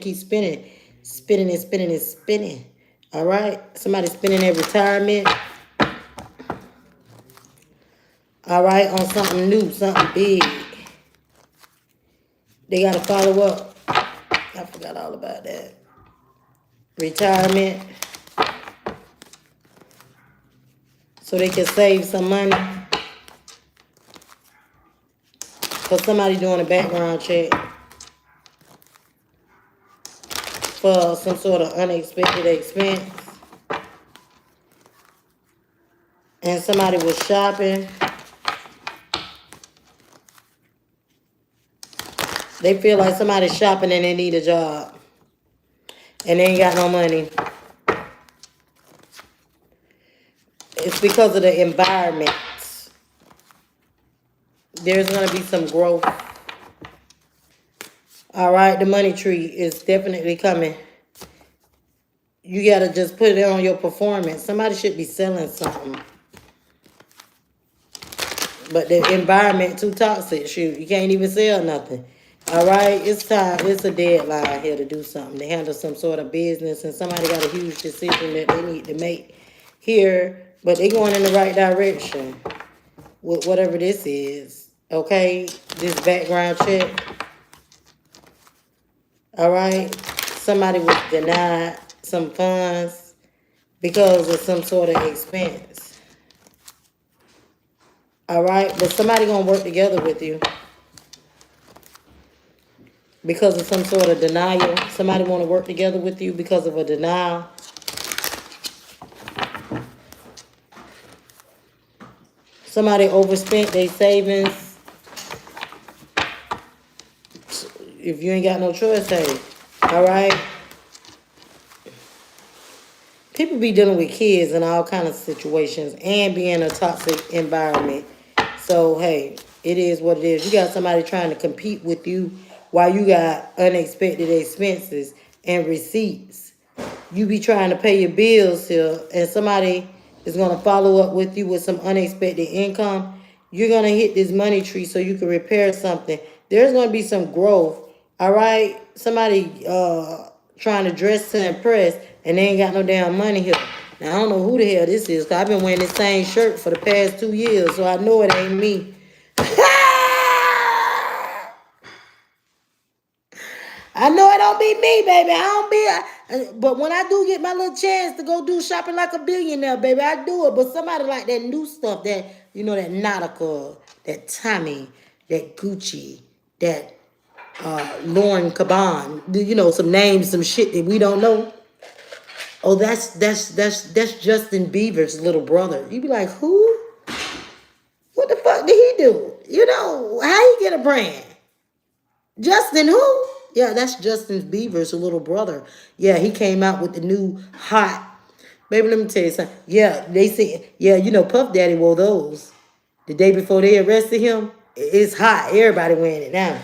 [SPEAKER 1] keep spending. Spending and spending and spending. All right? Somebody spending their retirement. All right? On something new, something big. They got to follow up. I forgot all about that. Retirement. So they can save some money. For somebody doing a background check. For some sort of unexpected expense. And somebody was shopping. They feel like somebody's shopping and they need a job. And they ain't got no money. It's because of the environment. There's going to be some growth. All right, the money tree is definitely coming. You got to just put it on your performance. Somebody should be selling something. But the environment too toxic. Shoot, you can't even sell nothing. All right, it's time. It's a deadline here to do something, to handle some sort of business, and somebody got a huge decision that they need to make here, but they going in the right direction with whatever this is. Okay, this background check. All right, somebody was denied some funds because of some sort of expense. All right, but somebody gonna work together with you. Because of some sort of denial. Somebody want to work together with you because of a denial. Somebody overspent their savings. If you ain't got no choice, hey. All right? People be dealing with kids in all kind of situations and be in a toxic environment. So, hey, it is what it is. You got somebody trying to compete with you while you got unexpected expenses and receipts. You be trying to pay your bills here, and somebody is going to follow up with you with some unexpected income. You're going to hit this money tree so you can repair something. There's going to be some growth, all right? Somebody trying to dress to impress, and they ain't got no damn money here. Now, I don't know who the hell this is, because I've been wearing this same shirt for the past 2 years, so I know it ain't me. I know it don't be me, baby. I don't be. But when I do get my little chance to go do shopping like a billionaire, baby, I do it. But somebody like that new stuff, that, you know, that Nautica, that Tommy, that Gucci, that Lauren Caban, you know, some names, some shit that we don't know. Oh, that's Justin Bieber's little brother. You be like, who? What the fuck did he do? You know, how he get a brand? Justin who? Yeah, that's Justin Bieber's little brother. Yeah, he came out with the new hot. Baby, let me tell you something. Yeah, they say, yeah, you know, Puff Daddy wore those. The day before they arrested him, it's hot. Everybody wearing it now.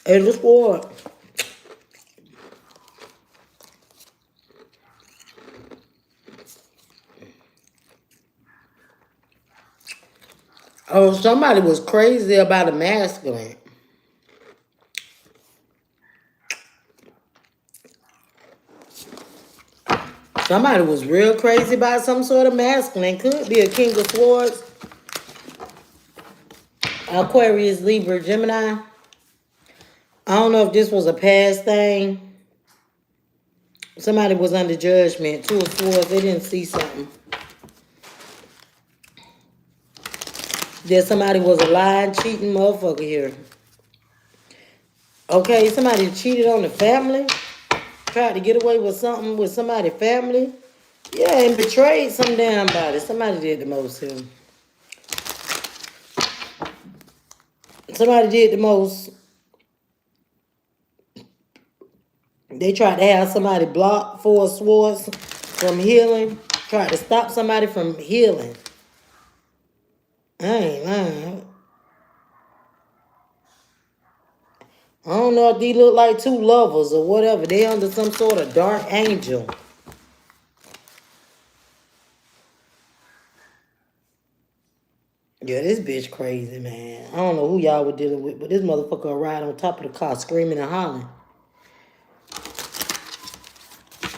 [SPEAKER 1] Hey, look forward. Oh, somebody was crazy about a masculine. Somebody was real crazy about some sort of masculine. Could be a King of Swords, Aquarius, Libra, Gemini. I don't know if this was a past thing. Somebody was under judgment. 2 of Swords, they didn't see something. That somebody was a lying, cheating motherfucker here. Okay, somebody cheated on the family. Tried to get away with something with somebody's family. Yeah, and betrayed some damn body. Somebody did the most here. Somebody did the most. They tried to have somebody block Four Swords from healing. Tried to stop somebody from healing. I ain't lying. I don't know if these look like two lovers or whatever. They under some sort of dark angel. Yeah, this bitch crazy, man. I don't know who y'all were dealing with, but this motherfucker will ride on top of the car screaming and hollering.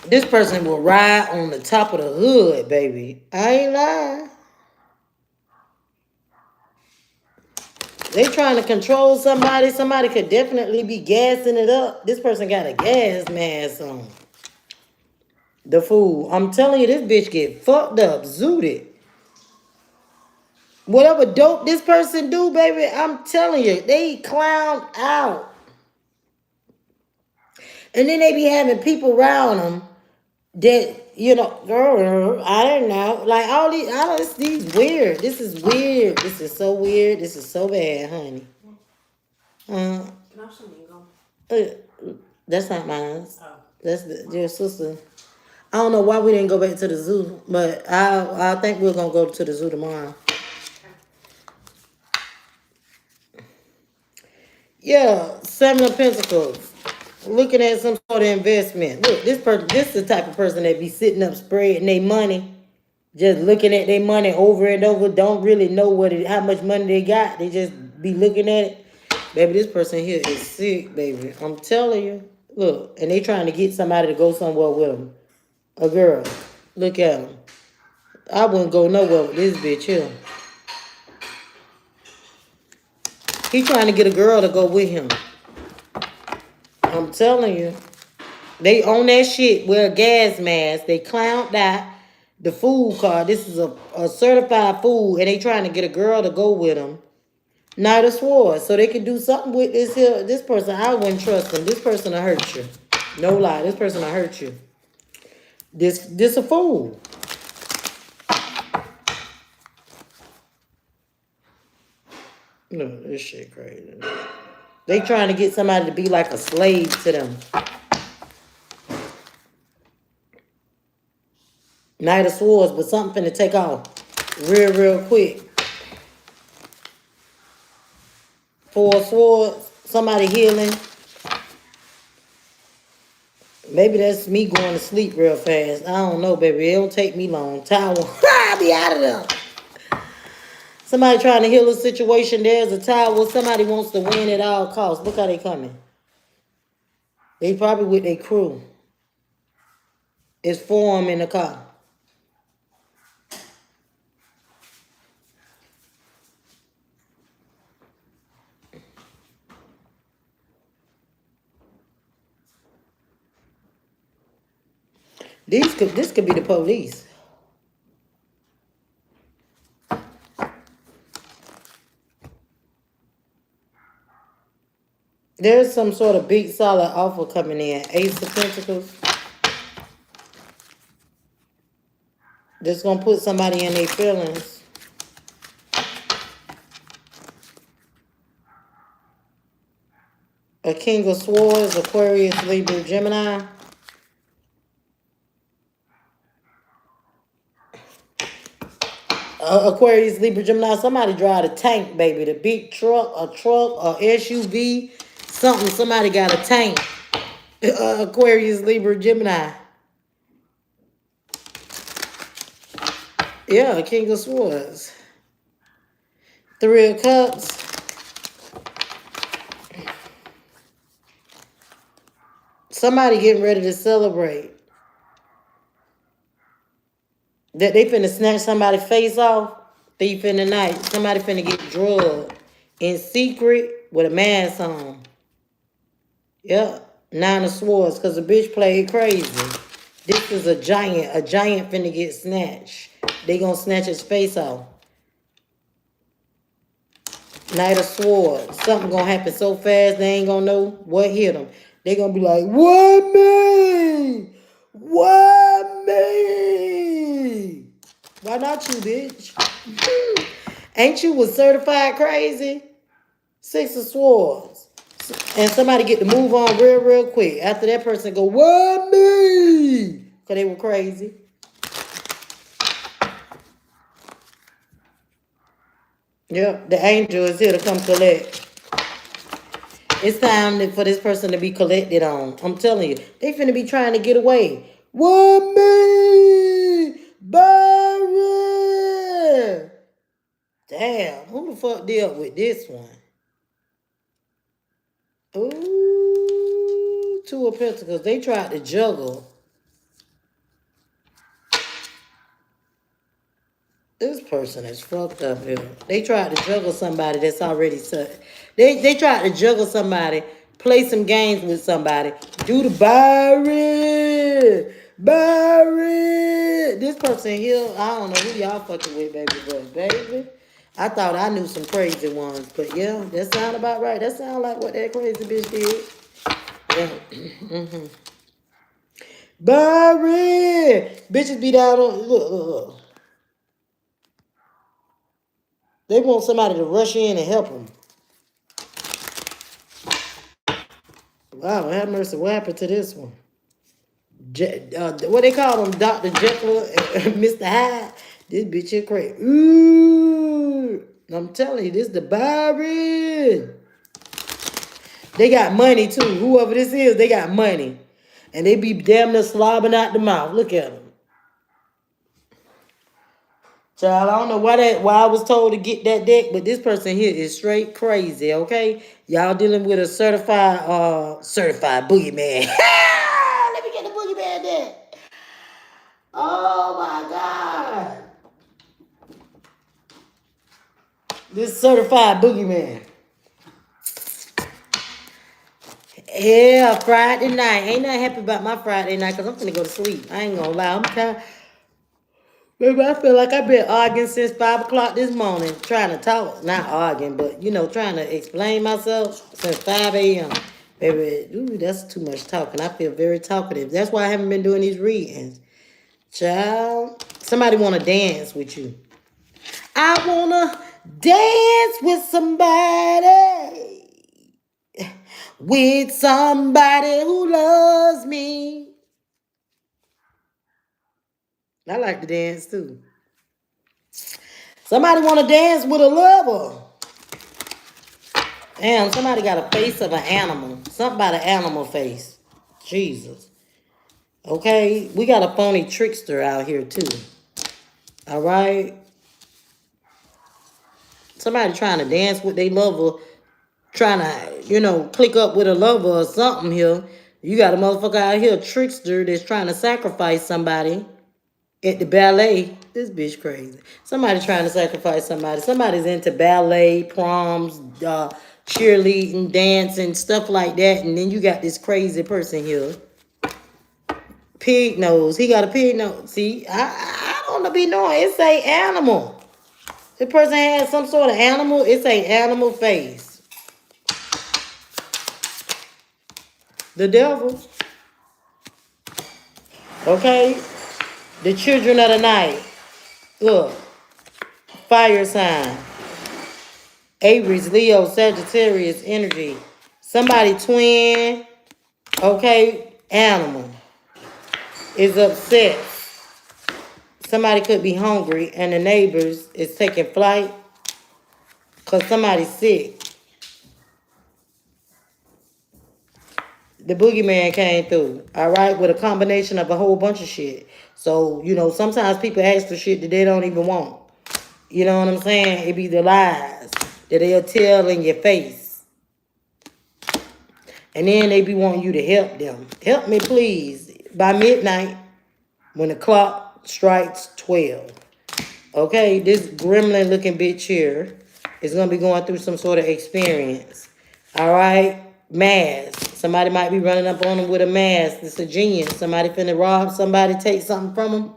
[SPEAKER 1] This person will ride on the top of the hood, baby. I ain't lying. They trying to control somebody. Somebody could definitely be gassing it up. This person got a gas mask on. The fool. I'm telling you, this bitch get fucked up, zooted. Whatever dope this person do, baby, I'm telling you, they clown out. And then they be having people around them that, you know, girl, I don't know. Like all these weird. This is weird. This is so weird. This is so bad, honey. That's not mine. Oh. That's your sister. I don't know why we didn't go back to the zoo, but I think we're gonna go to the zoo tomorrow. Yeah, Seven of Pentacles. Looking at some sort of investment. Look, this is the type of person that be sitting up spreading their money, just looking at their money over and over. Don't really know how much money they got. They just be looking at it. Baby, this person here is sick, baby. I'm telling you. Look, and they trying to get somebody to go somewhere with them. A girl. Look at him. I wouldn't go nowhere with this bitch here. He trying to get a girl to go with him. I'm telling you. They own that shit, wear a gas mask. They clowned out the food card. This is a certified food, and they trying to get a girl to go with them. Knight of Swords. So they can do something with this person. I wouldn't trust them. This person will hurt you. No lie. This person will hurt you. This a fool. No, this shit crazy. They trying to get somebody to be like a slave to them. Knight of Swords, but something to take off real quick. Four of Swords, somebody healing. Maybe that's me going to sleep real fast. I don't know, baby. It don't take me long. Tower. I'll be out of there. Somebody trying to heal a situation. There's a tower. Somebody wants to win at all costs. Look how they coming. They probably with their crew. It's 4 of them in the car. This could be the police. There's some sort of big solid offer coming in. Ace of Pentacles. That's gonna put somebody in their feelings. A King of Swords, Aquarius, Libra, Gemini. Aquarius, Libra, Gemini. Somebody drive a tank, baby. The big truck, a SUV, something. Somebody got a tank. Aquarius, Libra, Gemini. Yeah, King of Swords. 3 of Cups. Somebody getting ready to celebrate. That they finna snatch somebody's face off. Thief in the night. Somebody finna get drugged in secret with a mask on. Yep. 9 of Swords. Because the bitch played crazy. This is a giant. A giant finna get snatched. They gonna snatch his face off. Knight of Swords. Something gonna happen so fast they ain't gonna know what hit them. They gonna be like, what me? What me? Why not you, bitch? Ain't you was certified crazy? Six of Swords. And somebody get to move on real, real quick. After that person go, what me? Because they were crazy. Yep, the angel is here to come collect. It's time for this person to be collected on. I'm telling you, they finna be trying to get away. What me? Barry! Damn, who the fuck dealt with this one? Ooh, Two of Pentacles. They tried to juggle. This person is fucked up here. They tried to juggle somebody that's already set. They tried to juggle somebody, play some games with somebody, do the Barry. This person here, I don't know who y'all fucking with, baby, but baby, I thought I knew some crazy ones, but yeah, that sound about right. That sound like what that crazy bitch did. Yeah. Barry, bitches be down on look. They want somebody to rush in and help them. Wow, have mercy. What happened to this one? What they call them? Dr. Jekyll and Mr. Hyde? This bitch is crazy. Ooh, I'm telling you, this the Byron. They got money too. Whoever this is, they got money. And they be damn near slobbing out the mouth. Look at them. Child, I don't know why I was told to get that deck, but this person here is straight crazy, okay? Y'all dealing with a certified boogeyman. Let me get the boogeyman deck. Oh my God. This certified boogeyman. Yeah, Friday night. Ain't nothing happy about my Friday night because I'm finna go to sleep. I ain't gonna lie. I'm tired. Baby, I feel like I've been arguing since 5 o'clock this morning, trying to talk. Not arguing, but, trying to explain myself since 5 a.m. Baby, ooh, that's too much talking. I feel very talkative. That's why I haven't been doing these readings. Child, somebody want to dance with you. I want to dance with somebody. With somebody who loves me. I like to dance too. Somebody want to dance with a lover. Damn, somebody got a face of an animal. Something about an animal face. Jesus. Okay, we got a phony trickster out here too. All right. Somebody trying to dance with their lover, trying to, click up with a lover or something here. You got a motherfucker out here, a trickster that's trying to sacrifice somebody at the ballet. This bitch crazy. Somebody trying to sacrifice somebody. Somebody's into ballet, proms, cheerleading, dancing, stuff like that. And then you got this crazy person here. Pig nose. He got a pig nose. See, I don't be knowing. It's a animal. This person has some sort of animal. It's a animal face. The devil. Okay. The children of the night. Look. Fire sign. Aries, Leo, Sagittarius energy. Somebody twin. Okay. Animal. Is upset. Somebody could be hungry and the neighbors is taking flight because somebody's sick. The boogeyman came through, all right, with a combination of a whole bunch of shit. So, sometimes people ask for shit that they don't even want. You know what I'm saying? It be the lies that they'll tell in your face. And then they be wanting you to help them. Help me, please, by midnight when the clock strikes 12. Okay, this gremlin looking bitch here is going to be going through some sort of experience. All right, mask. Somebody might be running up on them with a mask. It's a genius. Somebody finna rob somebody, take something from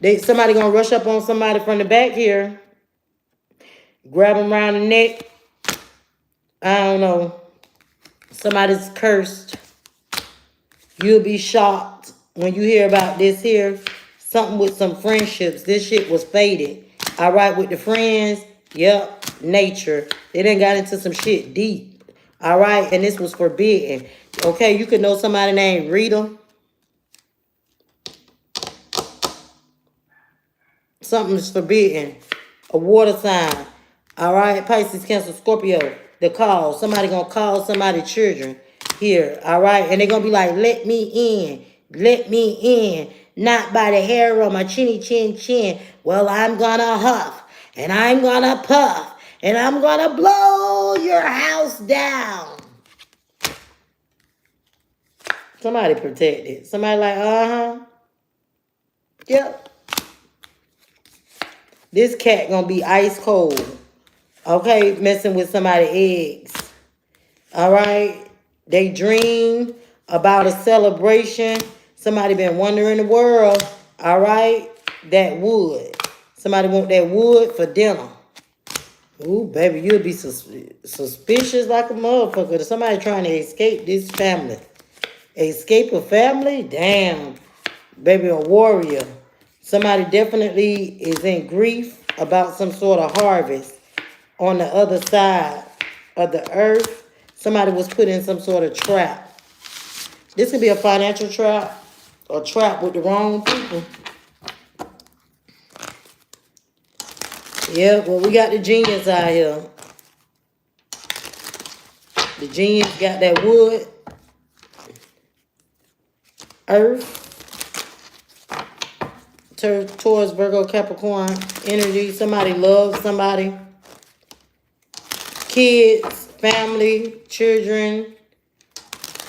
[SPEAKER 1] them. Somebody going to rush up on somebody from the back here. Grab them around the neck. I don't know. Somebody's cursed. You'll be shocked when you hear about this here. Something with some friendships. This shit was faded. All right, with the friends. Yep. nature. They done got into some shit deep. All right, and this was forbidden. Okay, you could know somebody named Rita. Something's forbidden. A water sign. All right, Pisces, Cancer, Scorpio. The call. Somebody gonna call somebody children here. All right, and they're gonna be like, let me in. Let me in. Not by the hair on my chinny chin chin. Well, I'm gonna huff. And I'm gonna puff. And I'm gonna blow your house down. Somebody protect it. Somebody like, uh-huh. Yep. This cat gonna be ice cold. Okay, messing with somebody's eggs. All right. They dream about a celebration. Somebody been wandering the world. All right. That wood. Somebody want that wood for dinner. Ooh, baby, you'll be suspicious like a motherfucker. Somebody trying to escape this family. Escape a family? Damn. Baby, a warrior. Somebody definitely is in grief about some sort of harvest on the other side of the earth. Somebody was put in some sort of trap. This could be a financial trap, or trap with the wrong people. Yeah, well, we got the genius out here. The genius got that wood, earth, towards Virgo, Capricorn energy. Somebody loves somebody. Kids, family, children,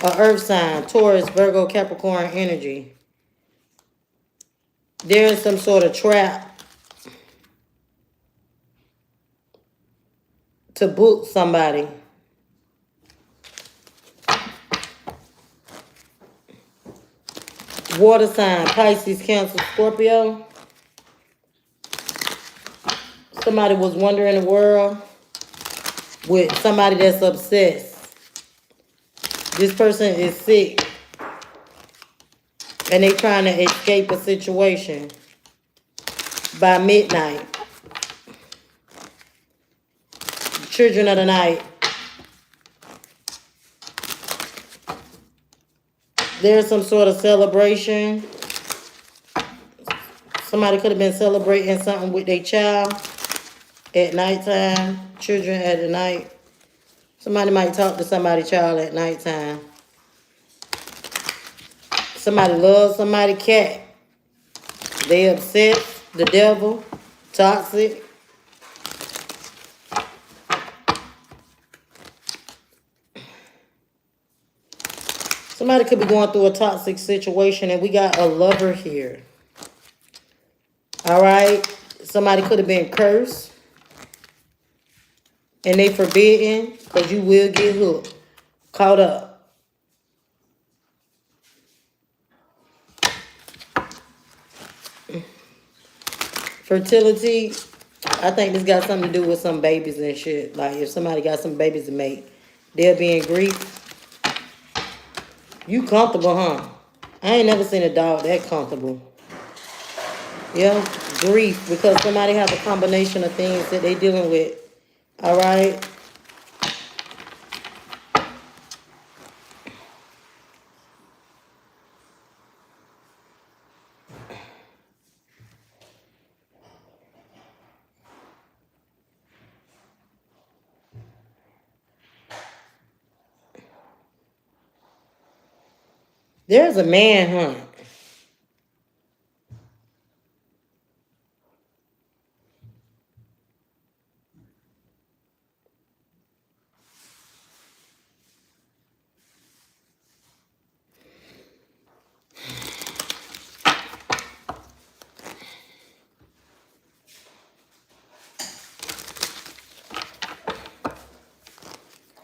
[SPEAKER 1] a earth sign, Taurus, Virgo, Capricorn energy. There is some sort of trap to book somebody. Water sign, Pisces, Cancer, Scorpio. Somebody was wandering the world with somebody that's obsessed. This person is sick. And they trying to escape a situation by midnight. Children of the night. There's some sort of celebration. Somebody could have been celebrating something with their child at nighttime. Children at the night. Somebody might talk to somebody's child at nighttime. Somebody loves somebody's cat. They upset. The devil. Toxic. Somebody could be going through a toxic situation, and we got a lover here. All right? Somebody could have been cursed, and they forbidden, because you will get hooked. Caught up. Fertility, I think this got something to do with some babies and shit. Like, if somebody got some babies to make, they'll be in grief. You comfortable, huh? I ain't never seen a dog that comfortable. Yeah, grief, because somebody has a combination of things that they dealing with. All right? There's a manhunt.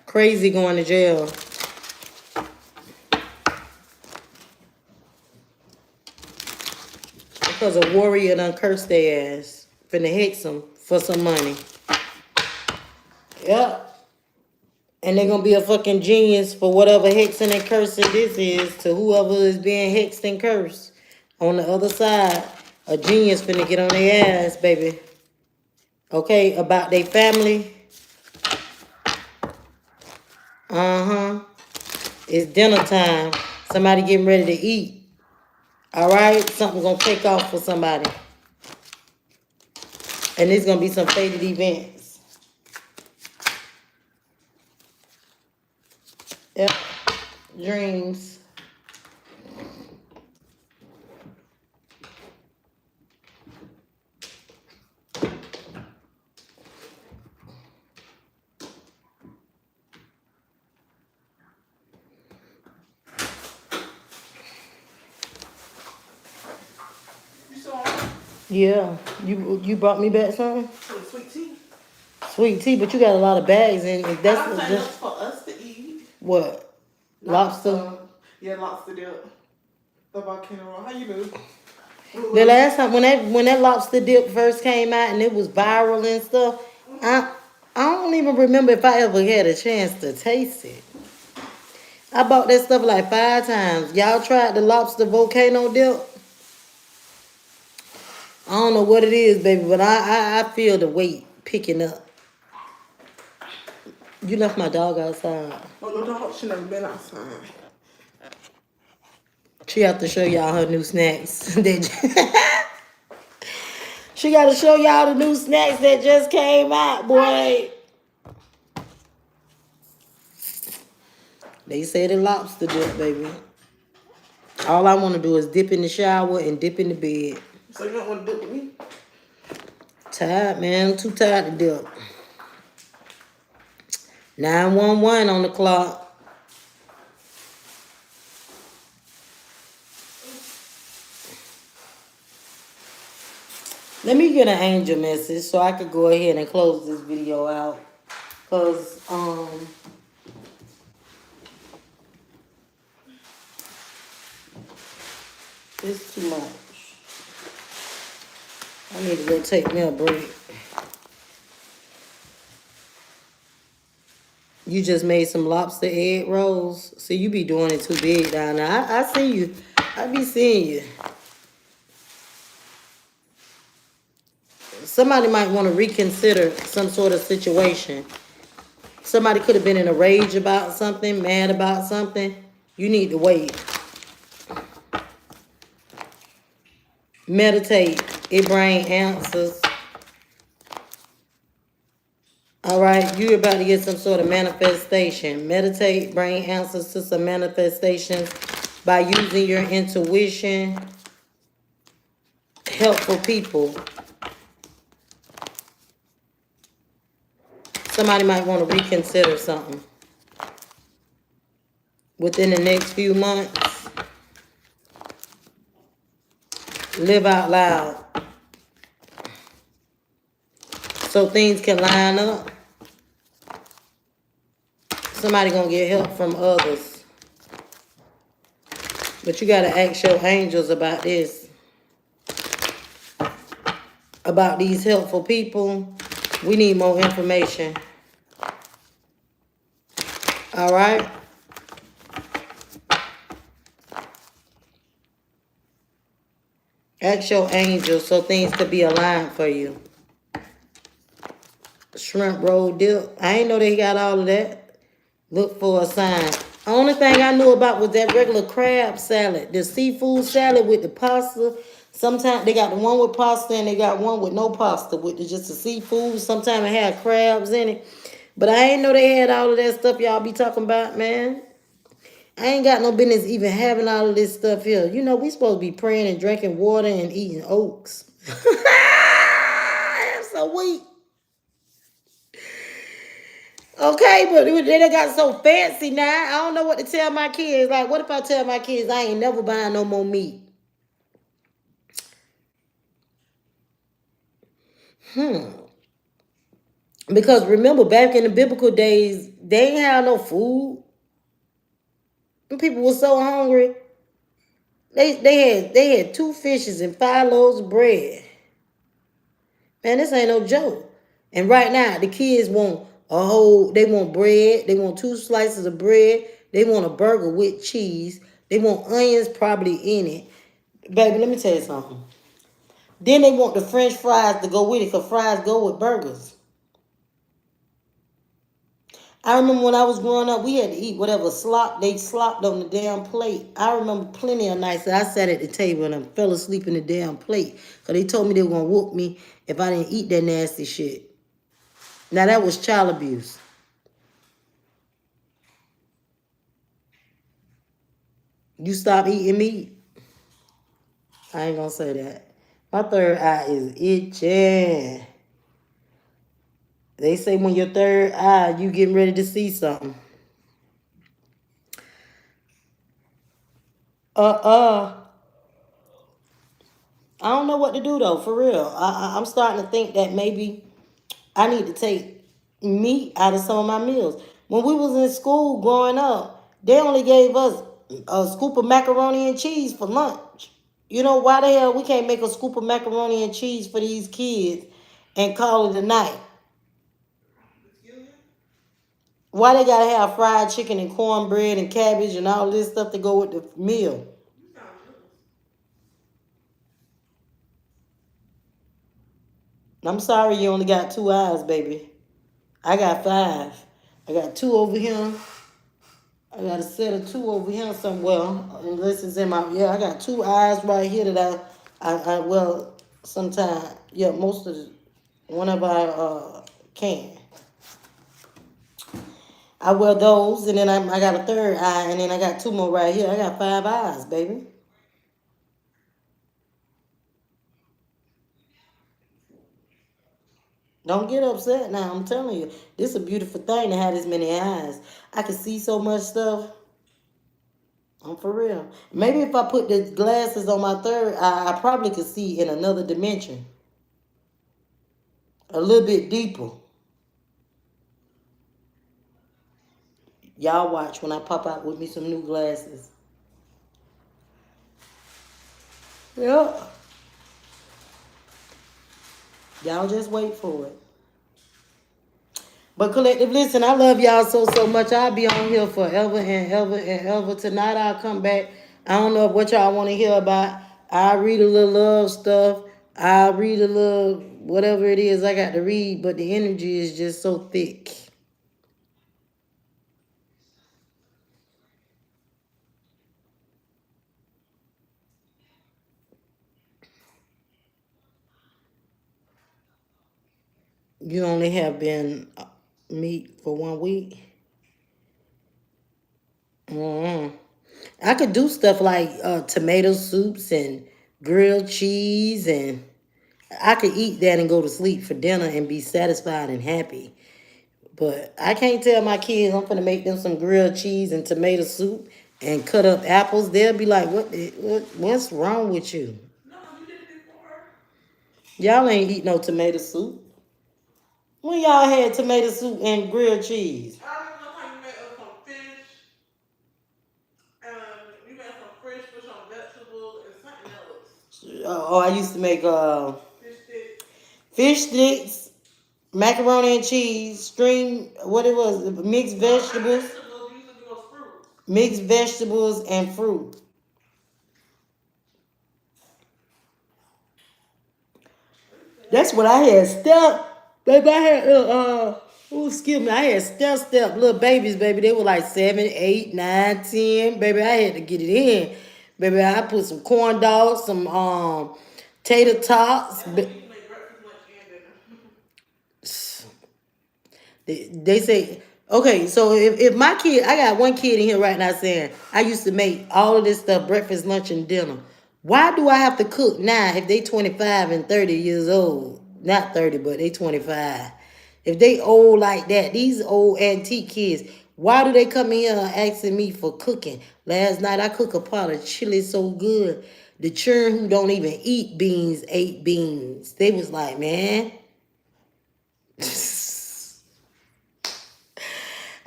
[SPEAKER 1] Crazy going to jail. Because a warrior done cursed their ass. Finna hex them for some money. Yep. And they're gonna be a fucking genius for whatever hexing and cursing this is to whoever is being hexed and cursed. On the other side, a genius finna get on their ass, baby. Okay, about their family. Uh-huh. It's dinner time. Somebody getting ready to eat. All right? Something gonna take off for somebody. And there's gonna be some fated events. Yep. Dreams. Yeah. You brought me back something?
[SPEAKER 2] Sweet tea.
[SPEAKER 1] Sweet tea, but you got a lot of bags in it. That's
[SPEAKER 2] I'm saying
[SPEAKER 1] just
[SPEAKER 2] that's for us to eat.
[SPEAKER 1] what? Lobster?
[SPEAKER 2] Yeah, lobster dip. The volcano roll. How you do?
[SPEAKER 1] The last time when that lobster dip first came out and it was viral and stuff, I don't even remember if I ever had a chance to taste it. I bought that stuff like 5 times. Y'all tried the lobster volcano dip? I don't know what it is, baby, but I feel the weight picking up. You left my dog outside.
[SPEAKER 2] Oh, no, dog, she never been outside.
[SPEAKER 1] She have to show y'all her new snacks. She got to show y'all the new snacks that just came out, boy. They say the lobster dip, baby. All I want to do is dip in the shower and dip in the bed.
[SPEAKER 2] So you don't want to dip with me?
[SPEAKER 1] Tired, man. Too tired to dip. 911 on the clock. Let me get an angel message so I could go ahead and close this video out. Cause it's too much. I need to go take me a break. You just made some lobster egg rolls. See, you be doing it too big down there. I see you. I be seeing you. Somebody might want to reconsider some sort of situation. Somebody could have been in a rage about something, mad about something. You need to wait. Meditate. It brings answers. All right, you're about to get some sort of manifestation. Meditate, bring answers to some manifestations by using your intuition. Helpful people. Somebody might want to reconsider something within the next few months. Live out loud so things can line up. Somebody gonna get help from others. But you gotta ask your angels about this. About these helpful people. We need more information. All right? Ask your angels so things could be aligned for you. Shrimp roll dip. I ain't know they got all of that. Look for a sign. Only thing I knew about was that regular crab salad. The seafood salad with the pasta. Sometimes they got the one with pasta and they got one with no pasta with just the seafood. Sometimes it had crabs in it. But I ain't know they had all of that stuff y'all be talking about, man. I ain't got no business even having all of this stuff here. You know, we supposed to be praying and drinking water and eating oats. I'm so weak. Okay, but they done got so fancy now. I don't know what to tell my kids. Like, what if I tell my kids I ain't never buying no more meat? Because remember, back in the biblical days, they ain't have no food. And people were so hungry. They had 2 fishes and 5 loaves of bread. Man, this ain't no joke. And right now, the kids want they want bread. They want 2 slices of bread. They want a burger with cheese. They want onions probably in it. Baby, let me tell you something. Then they want the French fries to go with it because fries go with burgers. I remember when I was growing up, we had to eat whatever slop they slopped on the damn plate. I remember plenty of nights that I sat at the table and I fell asleep in the damn plate. Because they told me they were going to whoop me if I didn't eat that nasty shit. Now that was child abuse. You stop eating meat? I ain't going to say that. My third eye is itching. They say when your third eye, you getting ready to see something. Uh-uh. I don't know what to do though, for real. I'm starting to think that maybe I need to take meat out of some of my meals. When we was in school growing up, they only gave us a scoop of macaroni and cheese for lunch. You know why the hell we can't make a scoop of macaroni and cheese for these kids and call it a night? Why they gotta have fried chicken and cornbread and cabbage and all this stuff to go with the meal? I'm sorry you only got 2 eyes, baby. I got 5. I got 2 over here. I got a set of 2 over here somewhere. Unless it's in my, yeah, I got 2 eyes right here that well, sometimes, yeah, most of the, whenever I can. I wear those, and then I got a third eye, and then I got 2 more right here. I got 5 eyes, baby. Don't get upset now. I'm telling you, this is a beautiful thing to have this many eyes. I can see so much stuff. I'm for real. Maybe if I put the glasses on my third eye, I probably could see in another dimension. A little bit deeper. Y'all watch when I pop out with me some new glasses. Yeah. Y'all just wait for it. But collective, listen, I love y'all so much. I'll be on here forever and ever and ever. Tonight I'll come back. I don't know what y'all want to hear about. I read a little love stuff. I read a little whatever it is I got to read, but the energy is just so thick. You only have been meat for 1 week. Mm-hmm. I could do stuff like tomato soups and grilled cheese, and I could eat that and go to sleep for dinner and be satisfied and happy. But I can't tell my kids I'm gonna make them some grilled cheese and tomato soup and cut up apples. They'll be like, what's wrong with you?
[SPEAKER 2] No, you did it before.
[SPEAKER 1] Y'all ain't eat no tomato soup. When y'all had tomato soup and grilled cheese?
[SPEAKER 2] I remember one time you made us some fish, and you made some fish on vegetables and something else.
[SPEAKER 1] Oh, I used to make
[SPEAKER 2] Fish sticks.
[SPEAKER 1] fish sticks, macaroni and cheese, string, what it was, mixed vegetables,
[SPEAKER 2] You used to do those fruits.
[SPEAKER 1] mixed vegetables and fruit. That's what I had. Baby, I had excuse me, I had step little babies, baby. They were like 7, 8, 9, 10. Baby, I had to get it in. Baby, I put some corn dogs, some tater tots.
[SPEAKER 2] You make breakfast, lunch, and dinner.
[SPEAKER 1] They say, okay, so if my kid, I got one kid in here right now saying, I used to make all of this stuff, breakfast, lunch, and dinner. Why do I have to cook now if they 25 and 30 years old? Not 30, but they 25. If they old like that, these old antique kids, why do they come in here asking me for cooking? Last night I cooked a pot of chili so good. The children who don't even eat beans ate beans. They was like, man.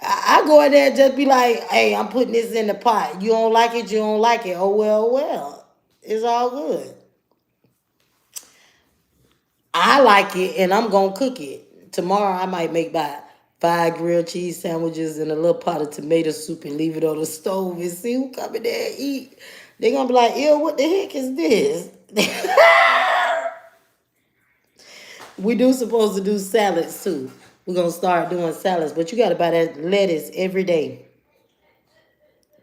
[SPEAKER 1] I go in there and just be like, hey, I'm putting this in the pot. You don't like it, you don't like it. Oh, well. It's all good. I like it, and I'm going to cook it. Tomorrow, I might make about 5 grilled cheese sandwiches and a little pot of tomato soup and leave it on the stove and see who come in there and eat. They're going to be like, ew, what the heck is this? We do supposed to do salads, too. We're gonna start doing salads, but you gotta buy that lettuce every day.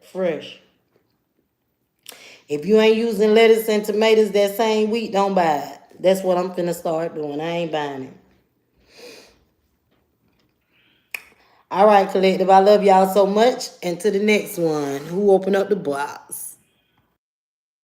[SPEAKER 1] Fresh. If you ain't using lettuce and tomatoes that same week, don't buy it. That's what I'm finna start doing. I ain't buying it. All right, collective. I love y'all so much. And to the next one. Who opened up the box?